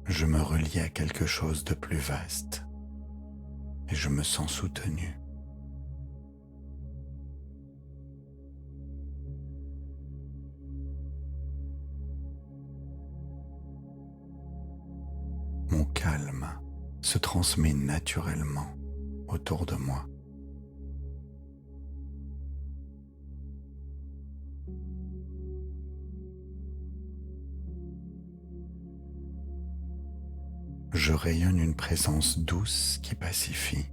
Je me relie à quelque chose de plus vaste, et je me sens soutenu. Mon calme se transmet naturellement autour de moi. Je rayonne une présence douce qui pacifie.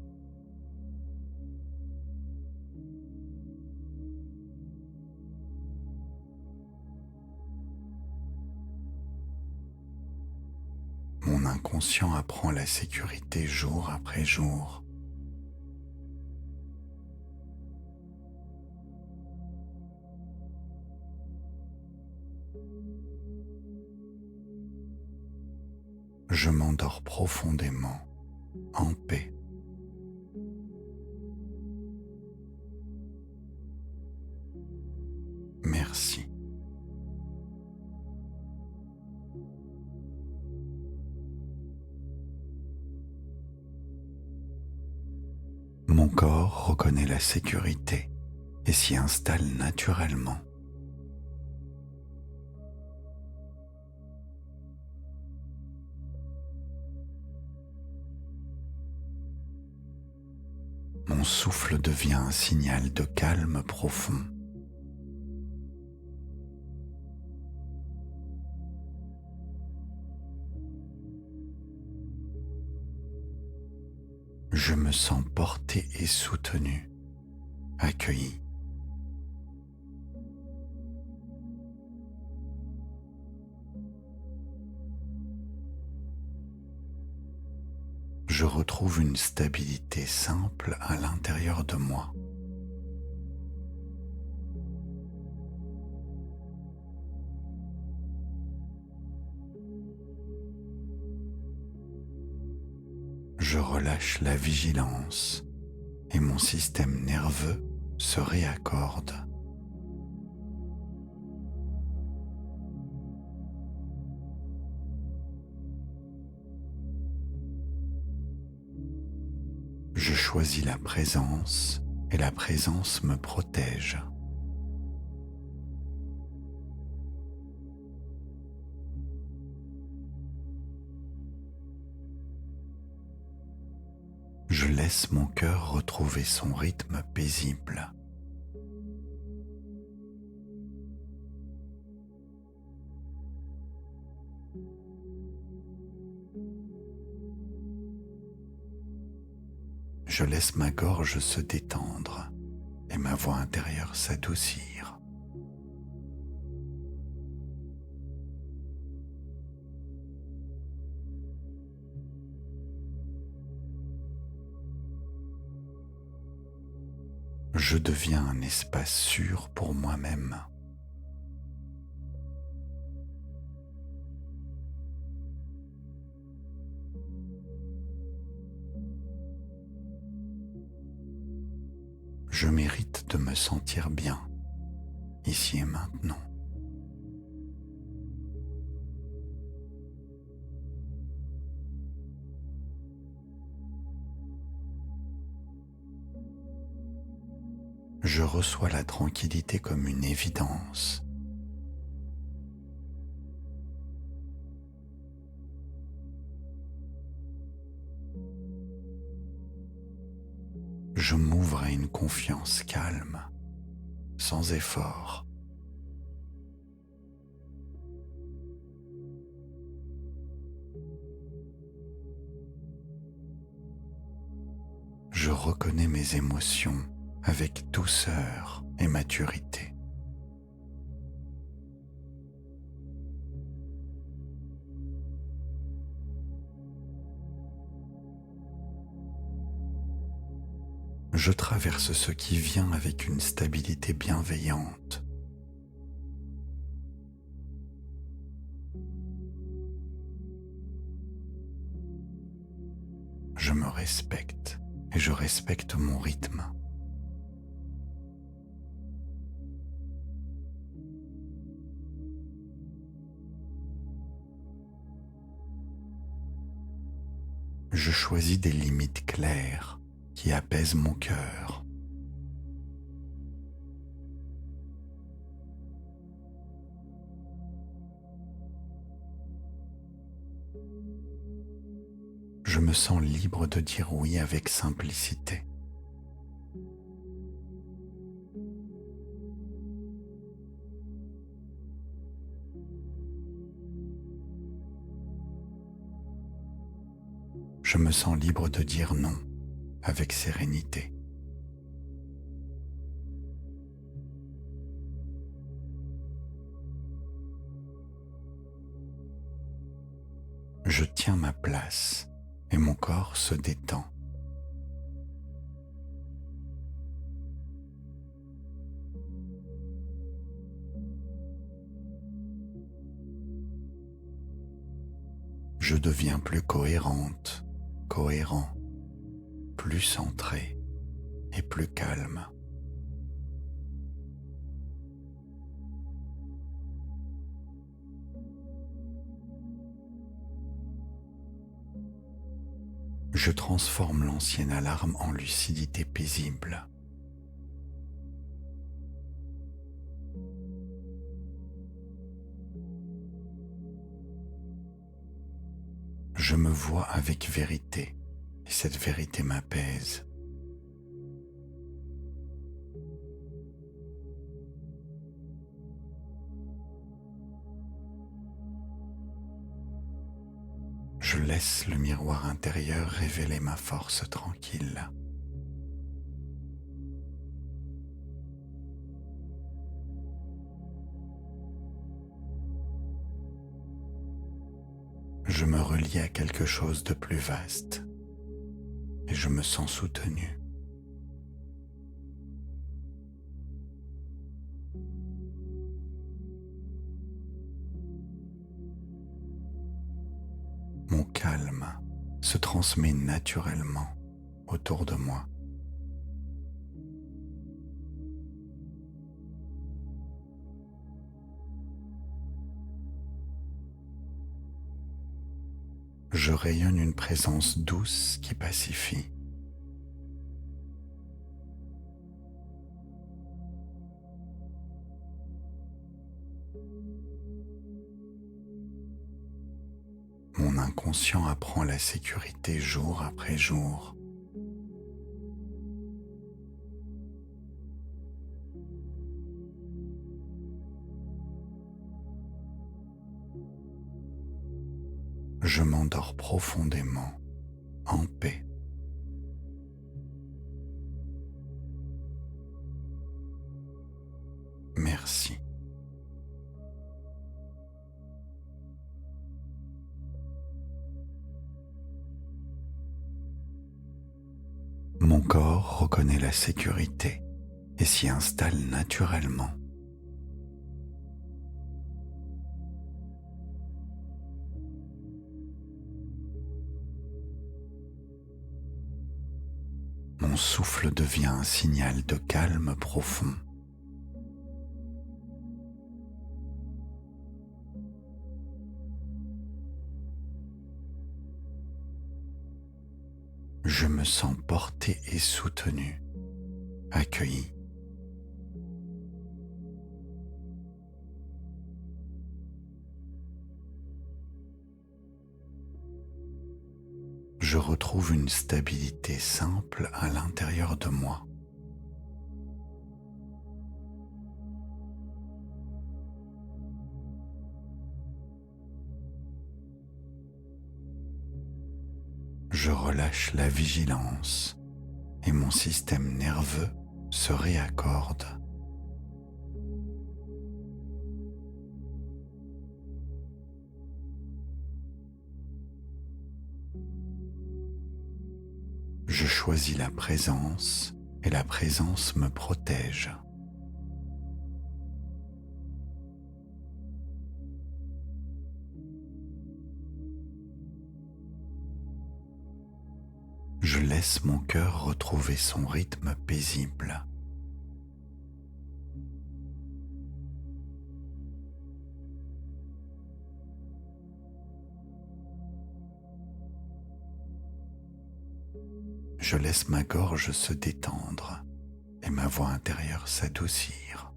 Mon inconscient apprend la sécurité jour après jour. Je m'endors profondément, en paix. Merci. Mon corps reconnaît la sécurité et s'y installe naturellement. Mon souffle devient un signal de calme profond. Je me sens porté et soutenu, accueilli. Je retrouve une stabilité simple à l'intérieur de moi. Je relâche la vigilance et mon système nerveux se réaccorde. Je choisis la présence et la présence me protège. Je laisse mon cœur retrouver son rythme paisible. Je laisse ma gorge se détendre et ma voix intérieure s'adoucir. Je deviens un espace sûr pour moi-même. Je mérite de me sentir bien, ici et maintenant. Je reçois la tranquillité comme une évidence. Je m'ouvre à une confiance calme, sans effort. Je reconnais mes émotions avec douceur et maturité. Je traverse ce qui vient avec une stabilité bienveillante. Je me respecte et je respecte mon rythme. Je choisis des limites claires qui apaise mon cœur. Je me sens libre de dire oui avec simplicité. Je me sens libre de dire non avec sérénité. Je tiens ma place et mon corps se détend. Je deviens plus cohérente, cohérent, plus centré et plus calme. Je transforme l'ancienne alarme en lucidité paisible. Je me vois avec vérité et cette vérité m'apaise. Je laisse le miroir intérieur révéler ma force tranquille. Je me relie à quelque chose de plus vaste et je me sens soutenu. Mon calme se transmet naturellement autour de moi. Je rayonne une présence douce qui pacifie. Mon inconscient apprend la sécurité jour après jour. Je m'endors profondément, en paix. Merci. Mon corps reconnaît la sécurité et s'y installe naturellement. Mon souffle devient un signal de calme profond. Je me sens porté et soutenu, accueilli. Je retrouve une stabilité simple à l'intérieur de moi. Je relâche la vigilance et mon système nerveux se réaccorde. Je choisis la présence et la présence me protège. Je laisse mon cœur retrouver son rythme paisible. Je laisse ma gorge se détendre et ma voix intérieure s'adoucir.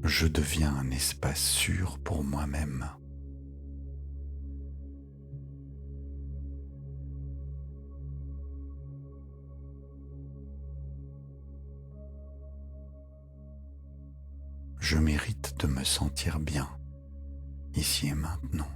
Je deviens un espace sûr pour moi-même. Je mérite de me sentir bien, ici et maintenant.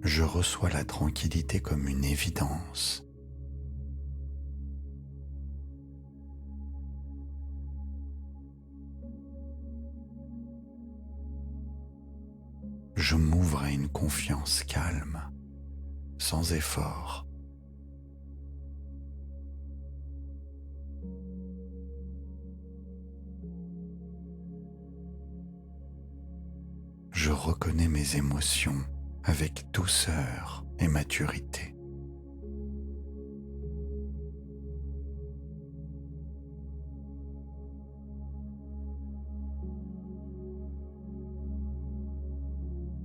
Je reçois la tranquillité comme une évidence. Je m'ouvre à une confiance calme, sans effort. Je reconnais mes émotions avec douceur et maturité.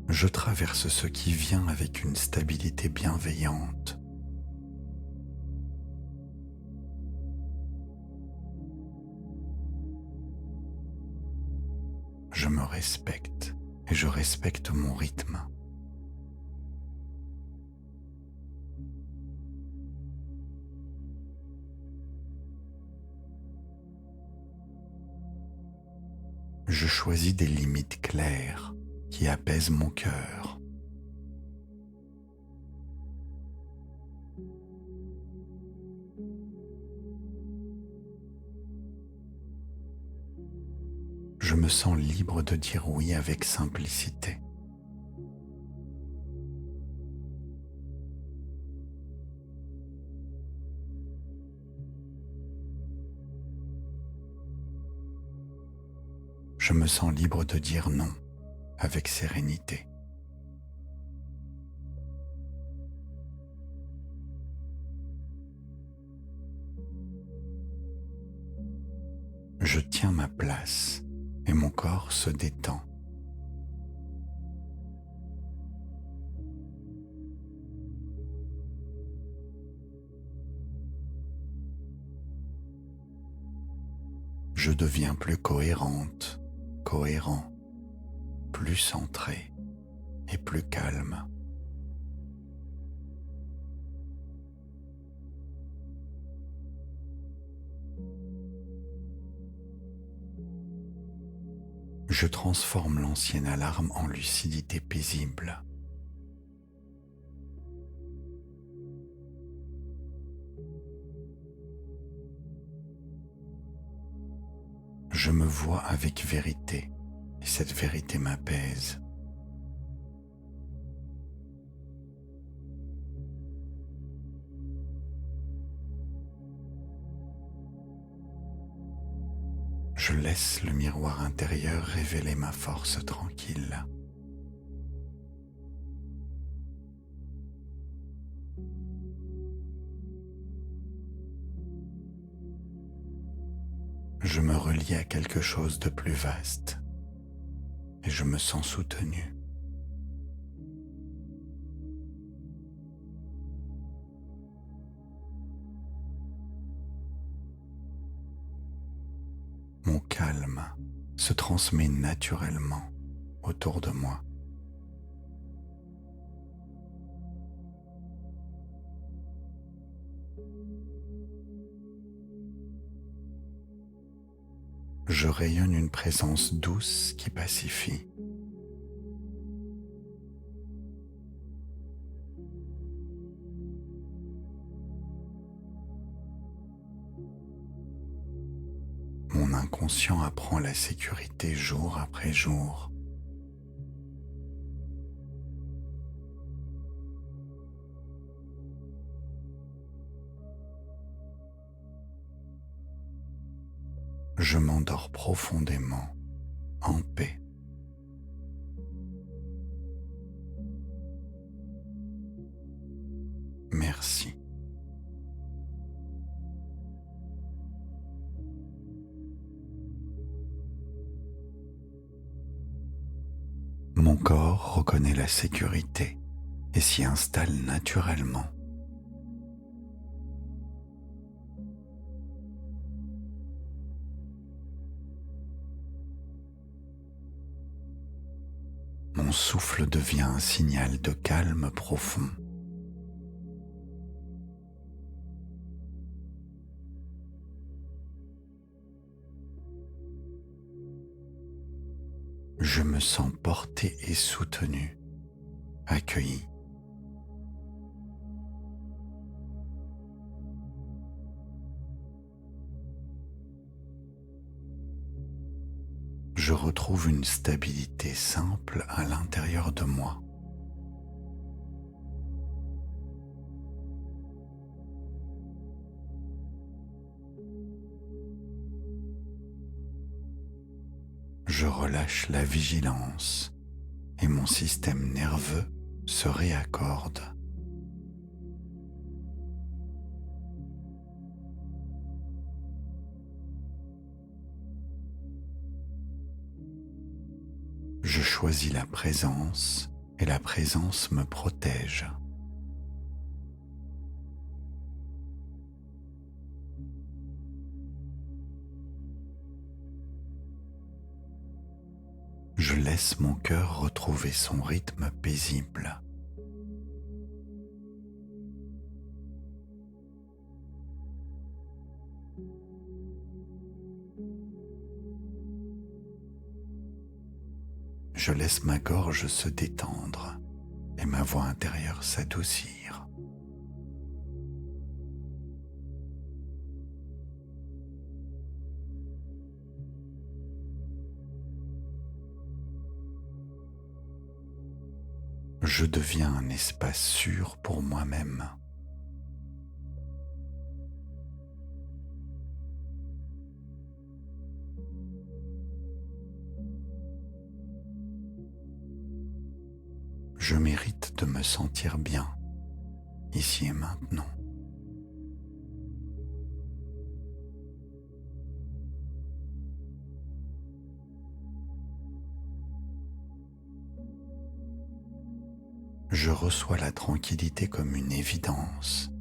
Je traverse ce qui vient avec une stabilité bienveillante. Je me respecte et je respecte mon rythme. Je choisis des limites claires qui apaisent mon cœur. Je me sens libre de dire oui avec simplicité. Je me sens libre de dire non avec sérénité. Je tiens ma place et mon corps se détend. Je deviens plus cohérente, cohérent, plus centré et plus calme. Je transforme l'ancienne alarme en lucidité paisible. Je me vois avec vérité et cette vérité m'apaise. Je laisse le miroir intérieur révéler ma force tranquille. Je me relie à quelque chose de plus vaste et je me sens soutenu. Mon calme se transmet naturellement autour de moi. Je rayonne une présence douce qui pacifie. Mon inconscient apprend la sécurité jour après jour. Je m'endors profondément, en paix. Mon corps reconnaît la sécurité et s'y installe naturellement. Mon souffle devient un signal de calme profond. Je me sens porté et soutenu, accueilli. Je retrouve une stabilité simple à l'intérieur de moi. Je relâche la vigilance et mon système nerveux se réaccorde. Je choisis la présence et la présence me protège. Je laisse mon cœur retrouver son rythme paisible. Je laisse ma gorge se détendre et ma voix intérieure s'adoucir. Je deviens un espace sûr pour moi-même. Je mérite de me sentir bien, ici et maintenant. Je reçois la tranquillité comme une évidence.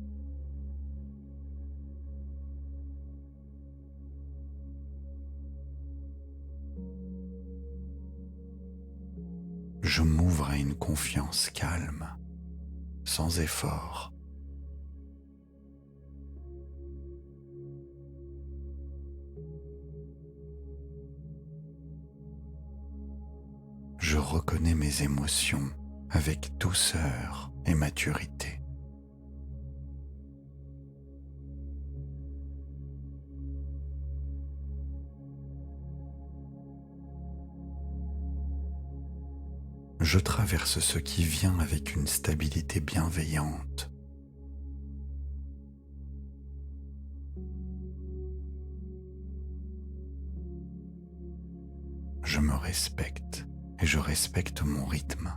Je m'ouvre à une confiance calme, sans effort. Je reconnais mes émotions avec douceur et maturité. Je traverse ce qui vient avec une stabilité bienveillante. Je me respecte et je respecte mon rythme.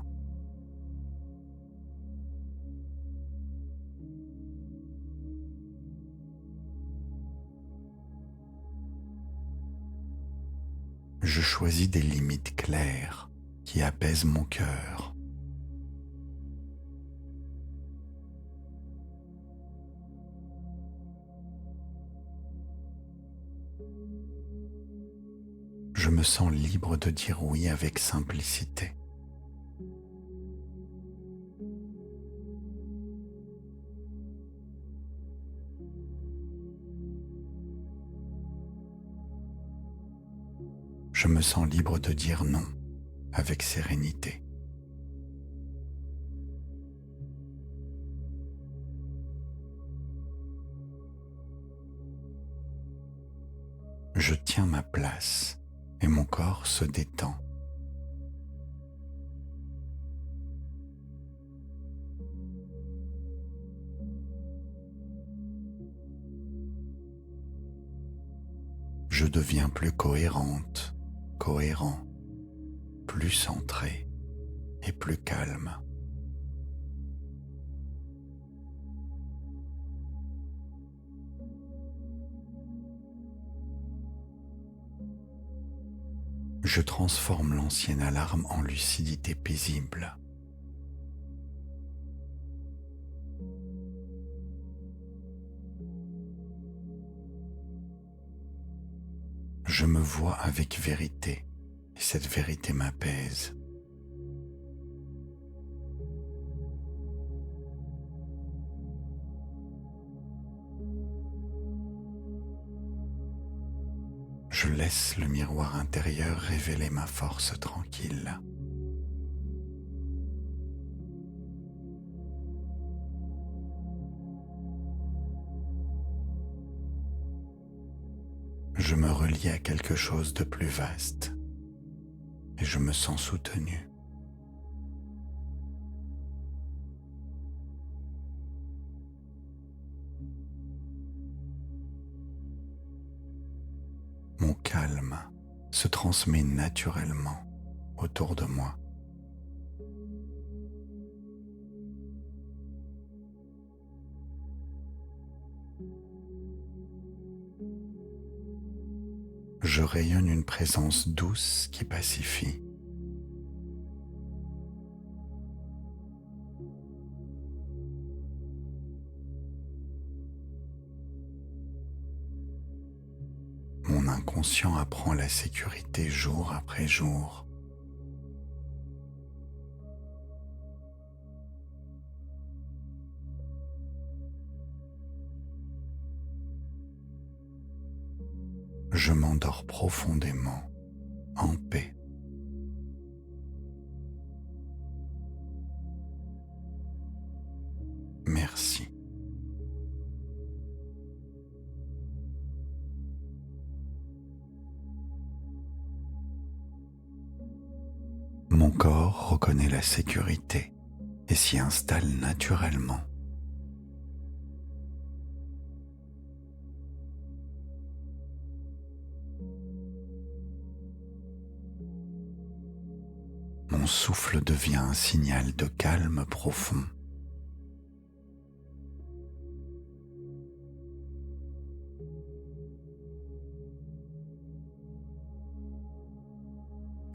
Je choisis des limites claires qui apaisent mon cœur. Je me sens libre de dire oui avec simplicité. Je me sens libre de dire non avec sérénité. Je tiens ma place et mon corps se détend. Je deviens plus cohérente, cohérent, plus centré et plus calme. Je transforme l'ancienne alarme en lucidité paisible. Je me vois avec vérité et cette vérité m'apaise. Je laisse le miroir intérieur révéler ma force tranquille. Je me relie à quelque chose de plus vaste et je me sens soutenu. Mon calme se transmet naturellement autour de moi. Je rayonne une présence douce qui pacifie. Mon inconscient apprend la sécurité jour après jour. Je m'endors profondément, en paix. Merci. Mon corps reconnaît la sécurité et s'y installe naturellement. Mon souffle devient un signal de calme profond.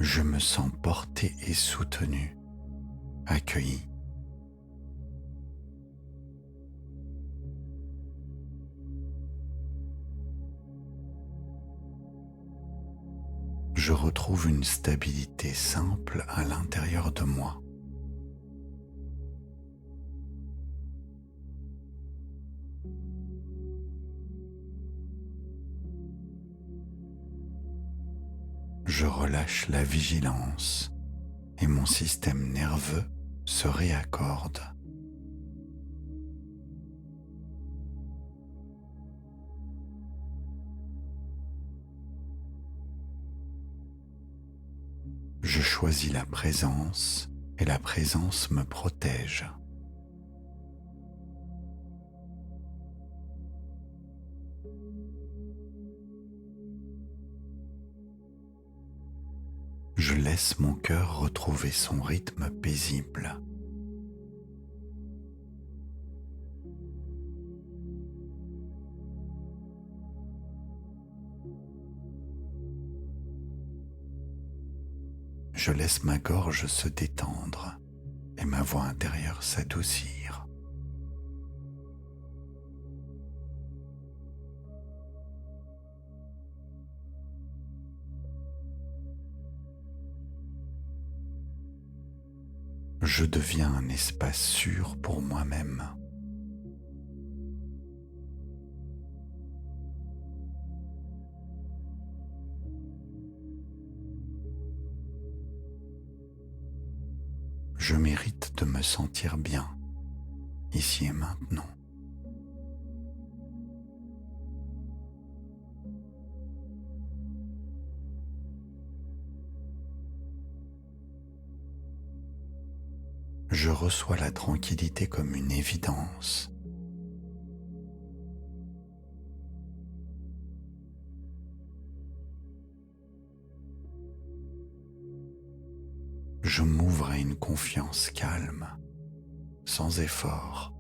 Je me sens porté et soutenu, accueilli. Je retrouve une stabilité simple à l'intérieur de moi. Je relâche la vigilance et mon système nerveux se réaccorde. Je choisis la présence et la présence me protège. Je laisse mon cœur retrouver son rythme paisible. Je laisse ma gorge se détendre et ma voix intérieure s'adoucir. Je deviens un espace sûr pour moi-même. Je mérite de me sentir bien, ici et maintenant. Je reçois la tranquillité comme une évidence. Je m'ouvre à une confiance calme, sans effort.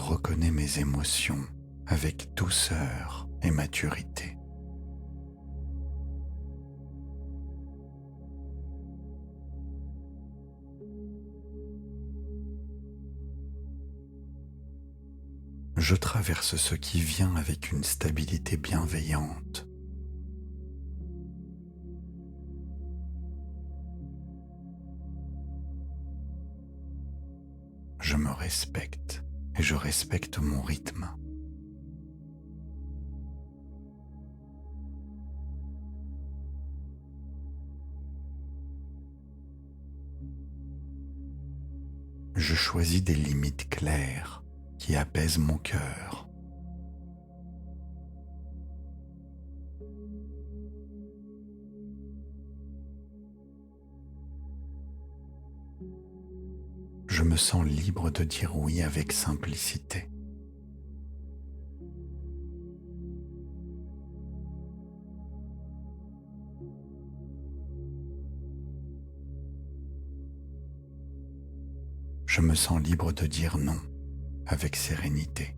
reconnais mes émotions avec douceur et maturité. Je traverse ce qui vient avec une stabilité bienveillante. Je me respecte et je respecte mon rythme. Je choisis des limites claires qui apaisent mon cœur. Je me sens libre de dire oui avec simplicité. Je me sens libre de dire non avec sérénité.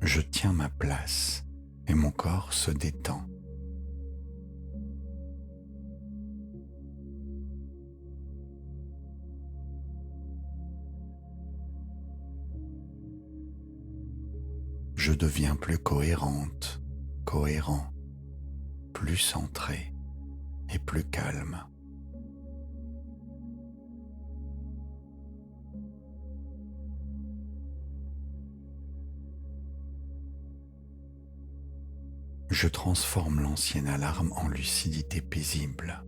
Je tiens ma place et mon corps se détend. Je deviens plus cohérente, cohérent, plus centré et plus calme. Je transforme l'ancienne alarme en lucidité paisible.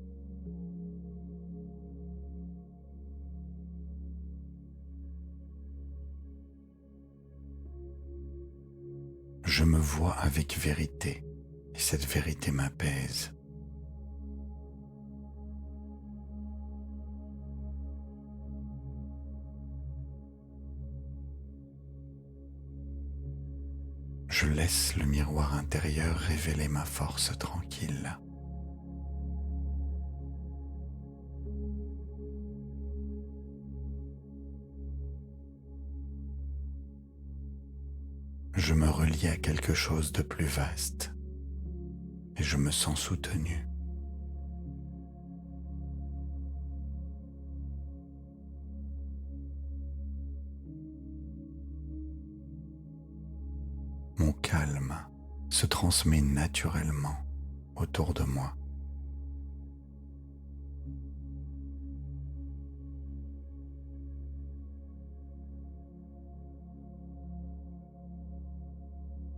Je me vois avec vérité et cette vérité m'apaise. Je laisse le miroir intérieur révéler ma force tranquille. Je me relie à quelque chose de plus vaste et je me sens soutenu. Mon calme se transmet naturellement autour de moi.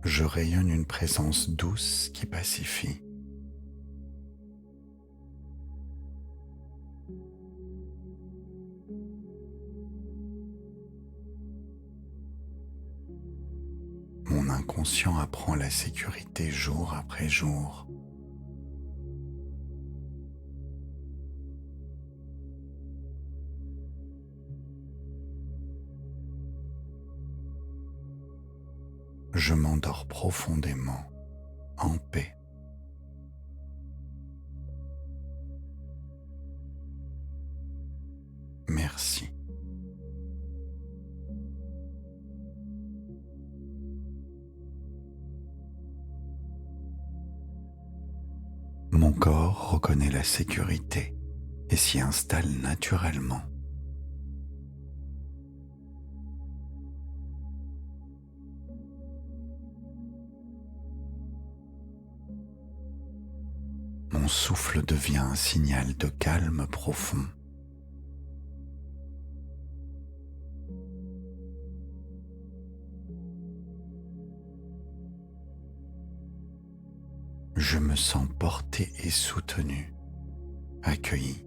Je rayonne une présence douce qui pacifie. Mon inconscient apprend la sécurité jour après jour. Je m'endors profondément, en paix. Merci. Mon corps reconnaît la sécurité et s'y installe naturellement. Mon souffle devient un signal de calme profond. Je me sens porté et soutenu, accueilli.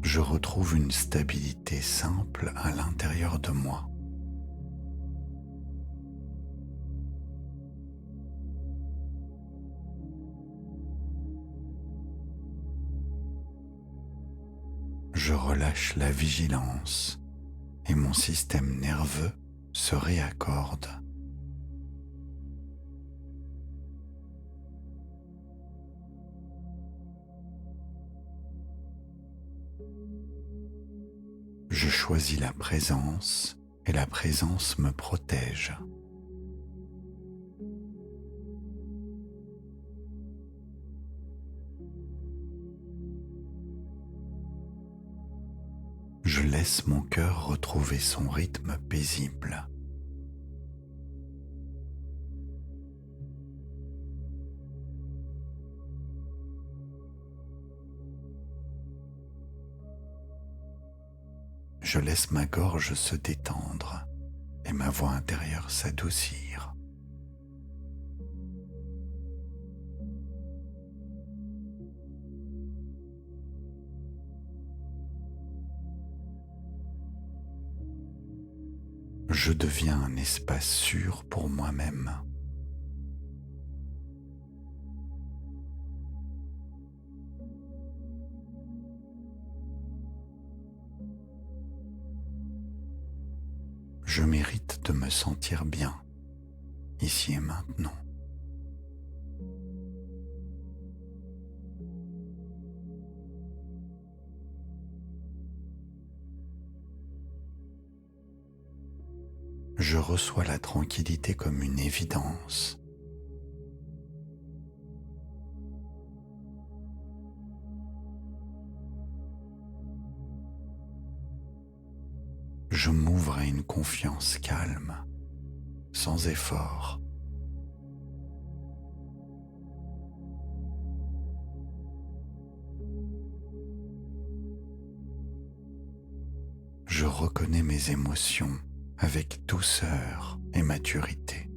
Je retrouve une stabilité simple à l'intérieur de moi. Je relâche la vigilance et mon système nerveux se réaccorde. Je choisis la présence et la présence me protège. Je laisse mon cœur retrouver son rythme paisible. Je laisse ma gorge se détendre et ma voix intérieure s'adoucir. Je deviens un espace sûr pour moi-même. Je mérite de me sentir bien, ici et maintenant. Je reçois la tranquillité comme une évidence. Je m'ouvre à une confiance calme, sans effort. Je reconnais mes émotions avec douceur et maturité.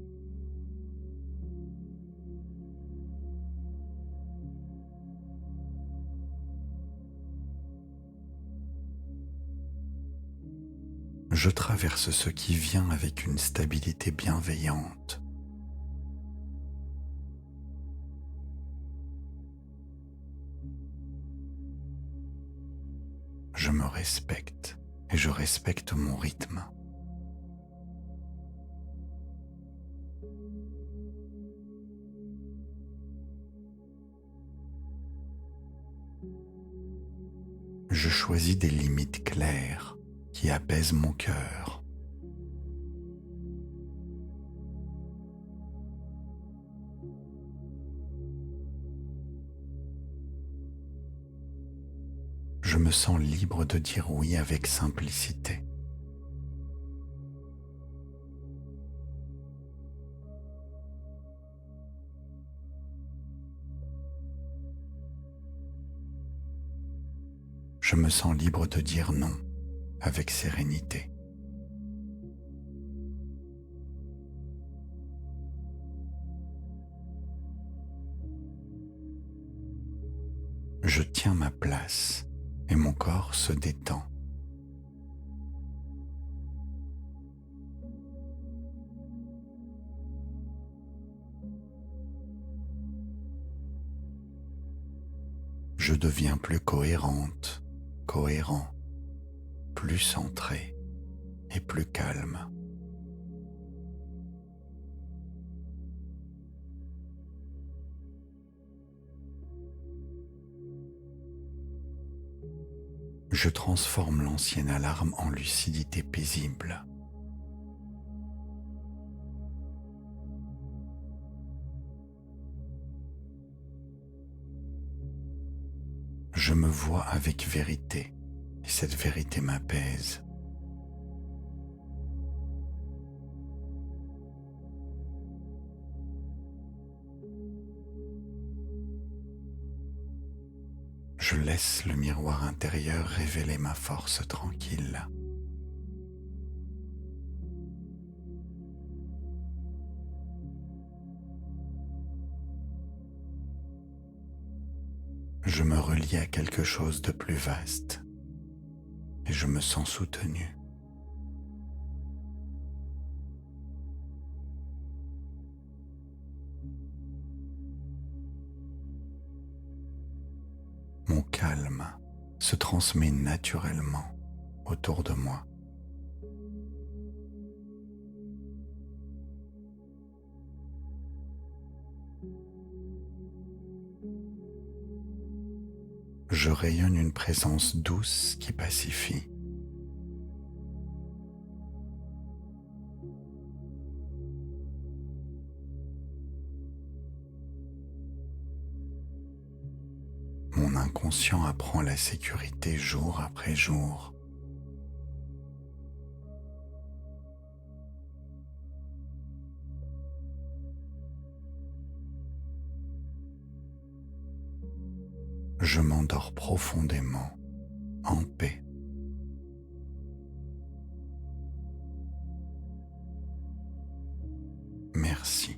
Je traverse ce qui vient avec une stabilité bienveillante. Je me respecte et je respecte mon rythme. Je choisis des limites claires qui apaisent mon cœur. Je me sens libre de dire oui avec simplicité. Je me sens libre de dire non avec sérénité. Je tiens ma place et mon corps se détend. Je deviens plus cohérente, cohérent, plus centré et plus calme. Je transforme l'ancienne alarme en lucidité paisible. Je me vois avec vérité et cette vérité m'apaise. Je laisse le miroir intérieur révéler ma force tranquille. Je me relie à quelque chose de plus vaste et je me sens soutenu. Mon calme se transmet naturellement autour de moi. je rayonne une présence douce qui pacifie. Mon inconscient apprend la sécurité jour après jour. Je m'endors profondément, en paix. Merci.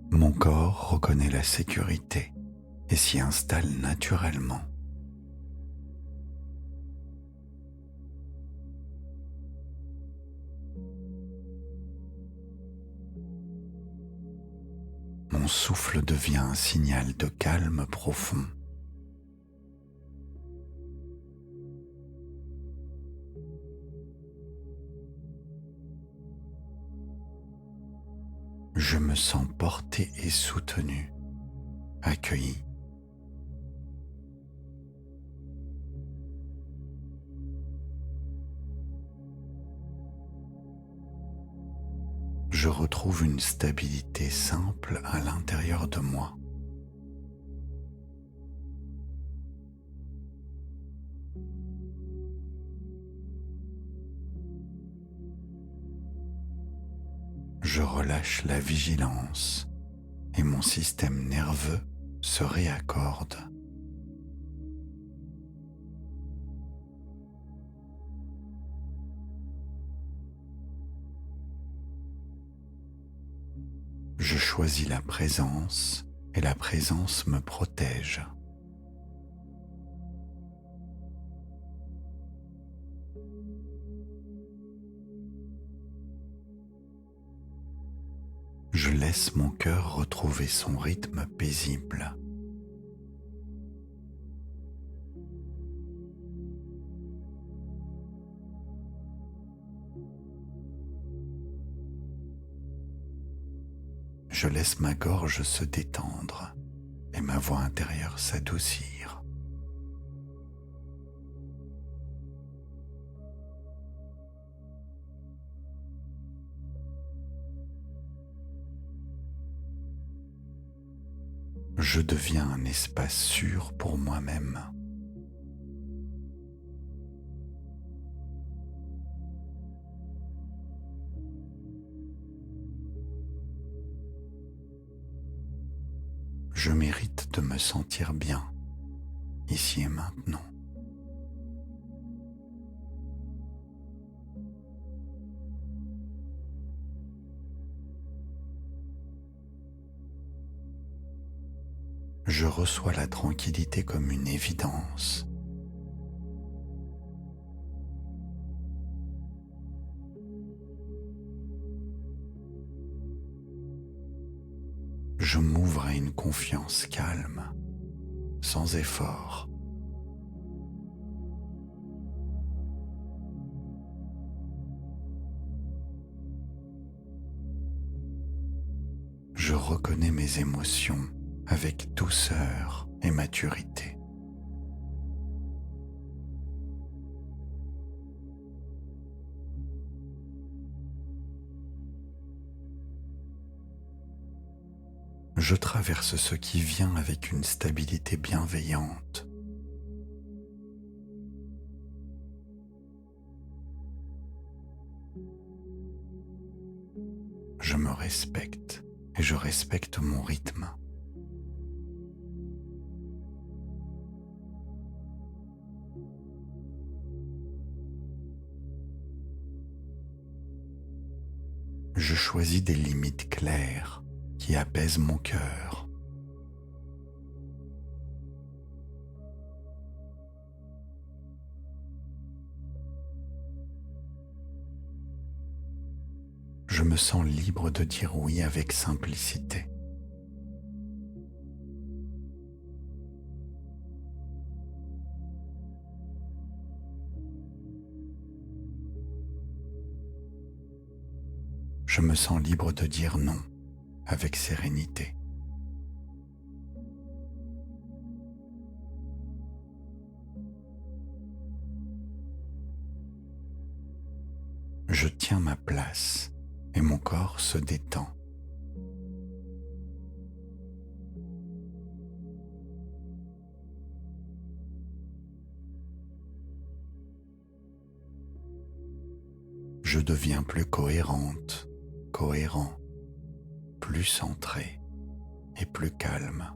Mon corps reconnaît la sécurité et s'y installe naturellement. Mon souffle devient un signal de calme profond. Je me sens porté et soutenu, accueilli. Je retrouve une stabilité simple à l'intérieur de moi. Je relâche la vigilance et mon système nerveux se réaccorde. Je choisis la présence et la présence me protège. Je laisse mon cœur retrouver son rythme paisible. Je laisse ma gorge se détendre et ma voix intérieure s'adoucir. Je deviens un espace sûr pour moi-même. Je mérite de me sentir bien, ici et maintenant. Je reçois la tranquillité comme une évidence. Je m'ouvre à une confiance calme, sans effort. Je reconnais mes émotions avec douceur et maturité. Je traverse ce qui vient avec une stabilité bienveillante. Je me respecte et je respecte mon rythme. Je choisis des limites claires qui apaisent mon cœur. Je me sens libre de dire oui avec simplicité. je me sens libre de dire non avec sérénité. Je tiens ma place et mon corps se détend. Je deviens plus cohérente, cohérent, plus centré et plus calme.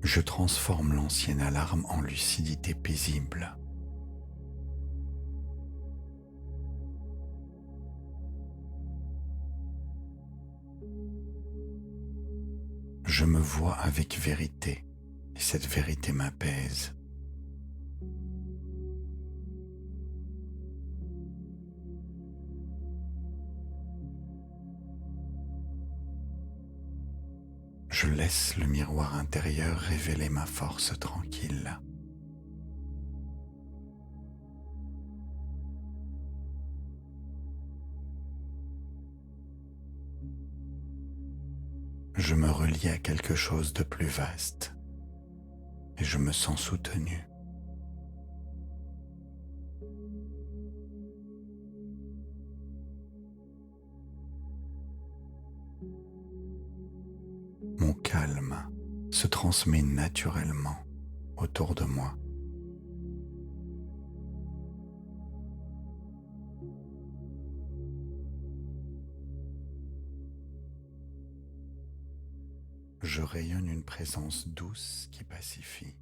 Je transforme l'ancienne alarme en lucidité paisible. Je me vois avec vérité et cette vérité m'apaise. Je laisse le miroir intérieur révéler ma force tranquille. Je me relie à quelque chose de plus vaste et je me sens soutenu. Mon calme se transmet naturellement autour de moi. Je rayonne une présence douce qui pacifie.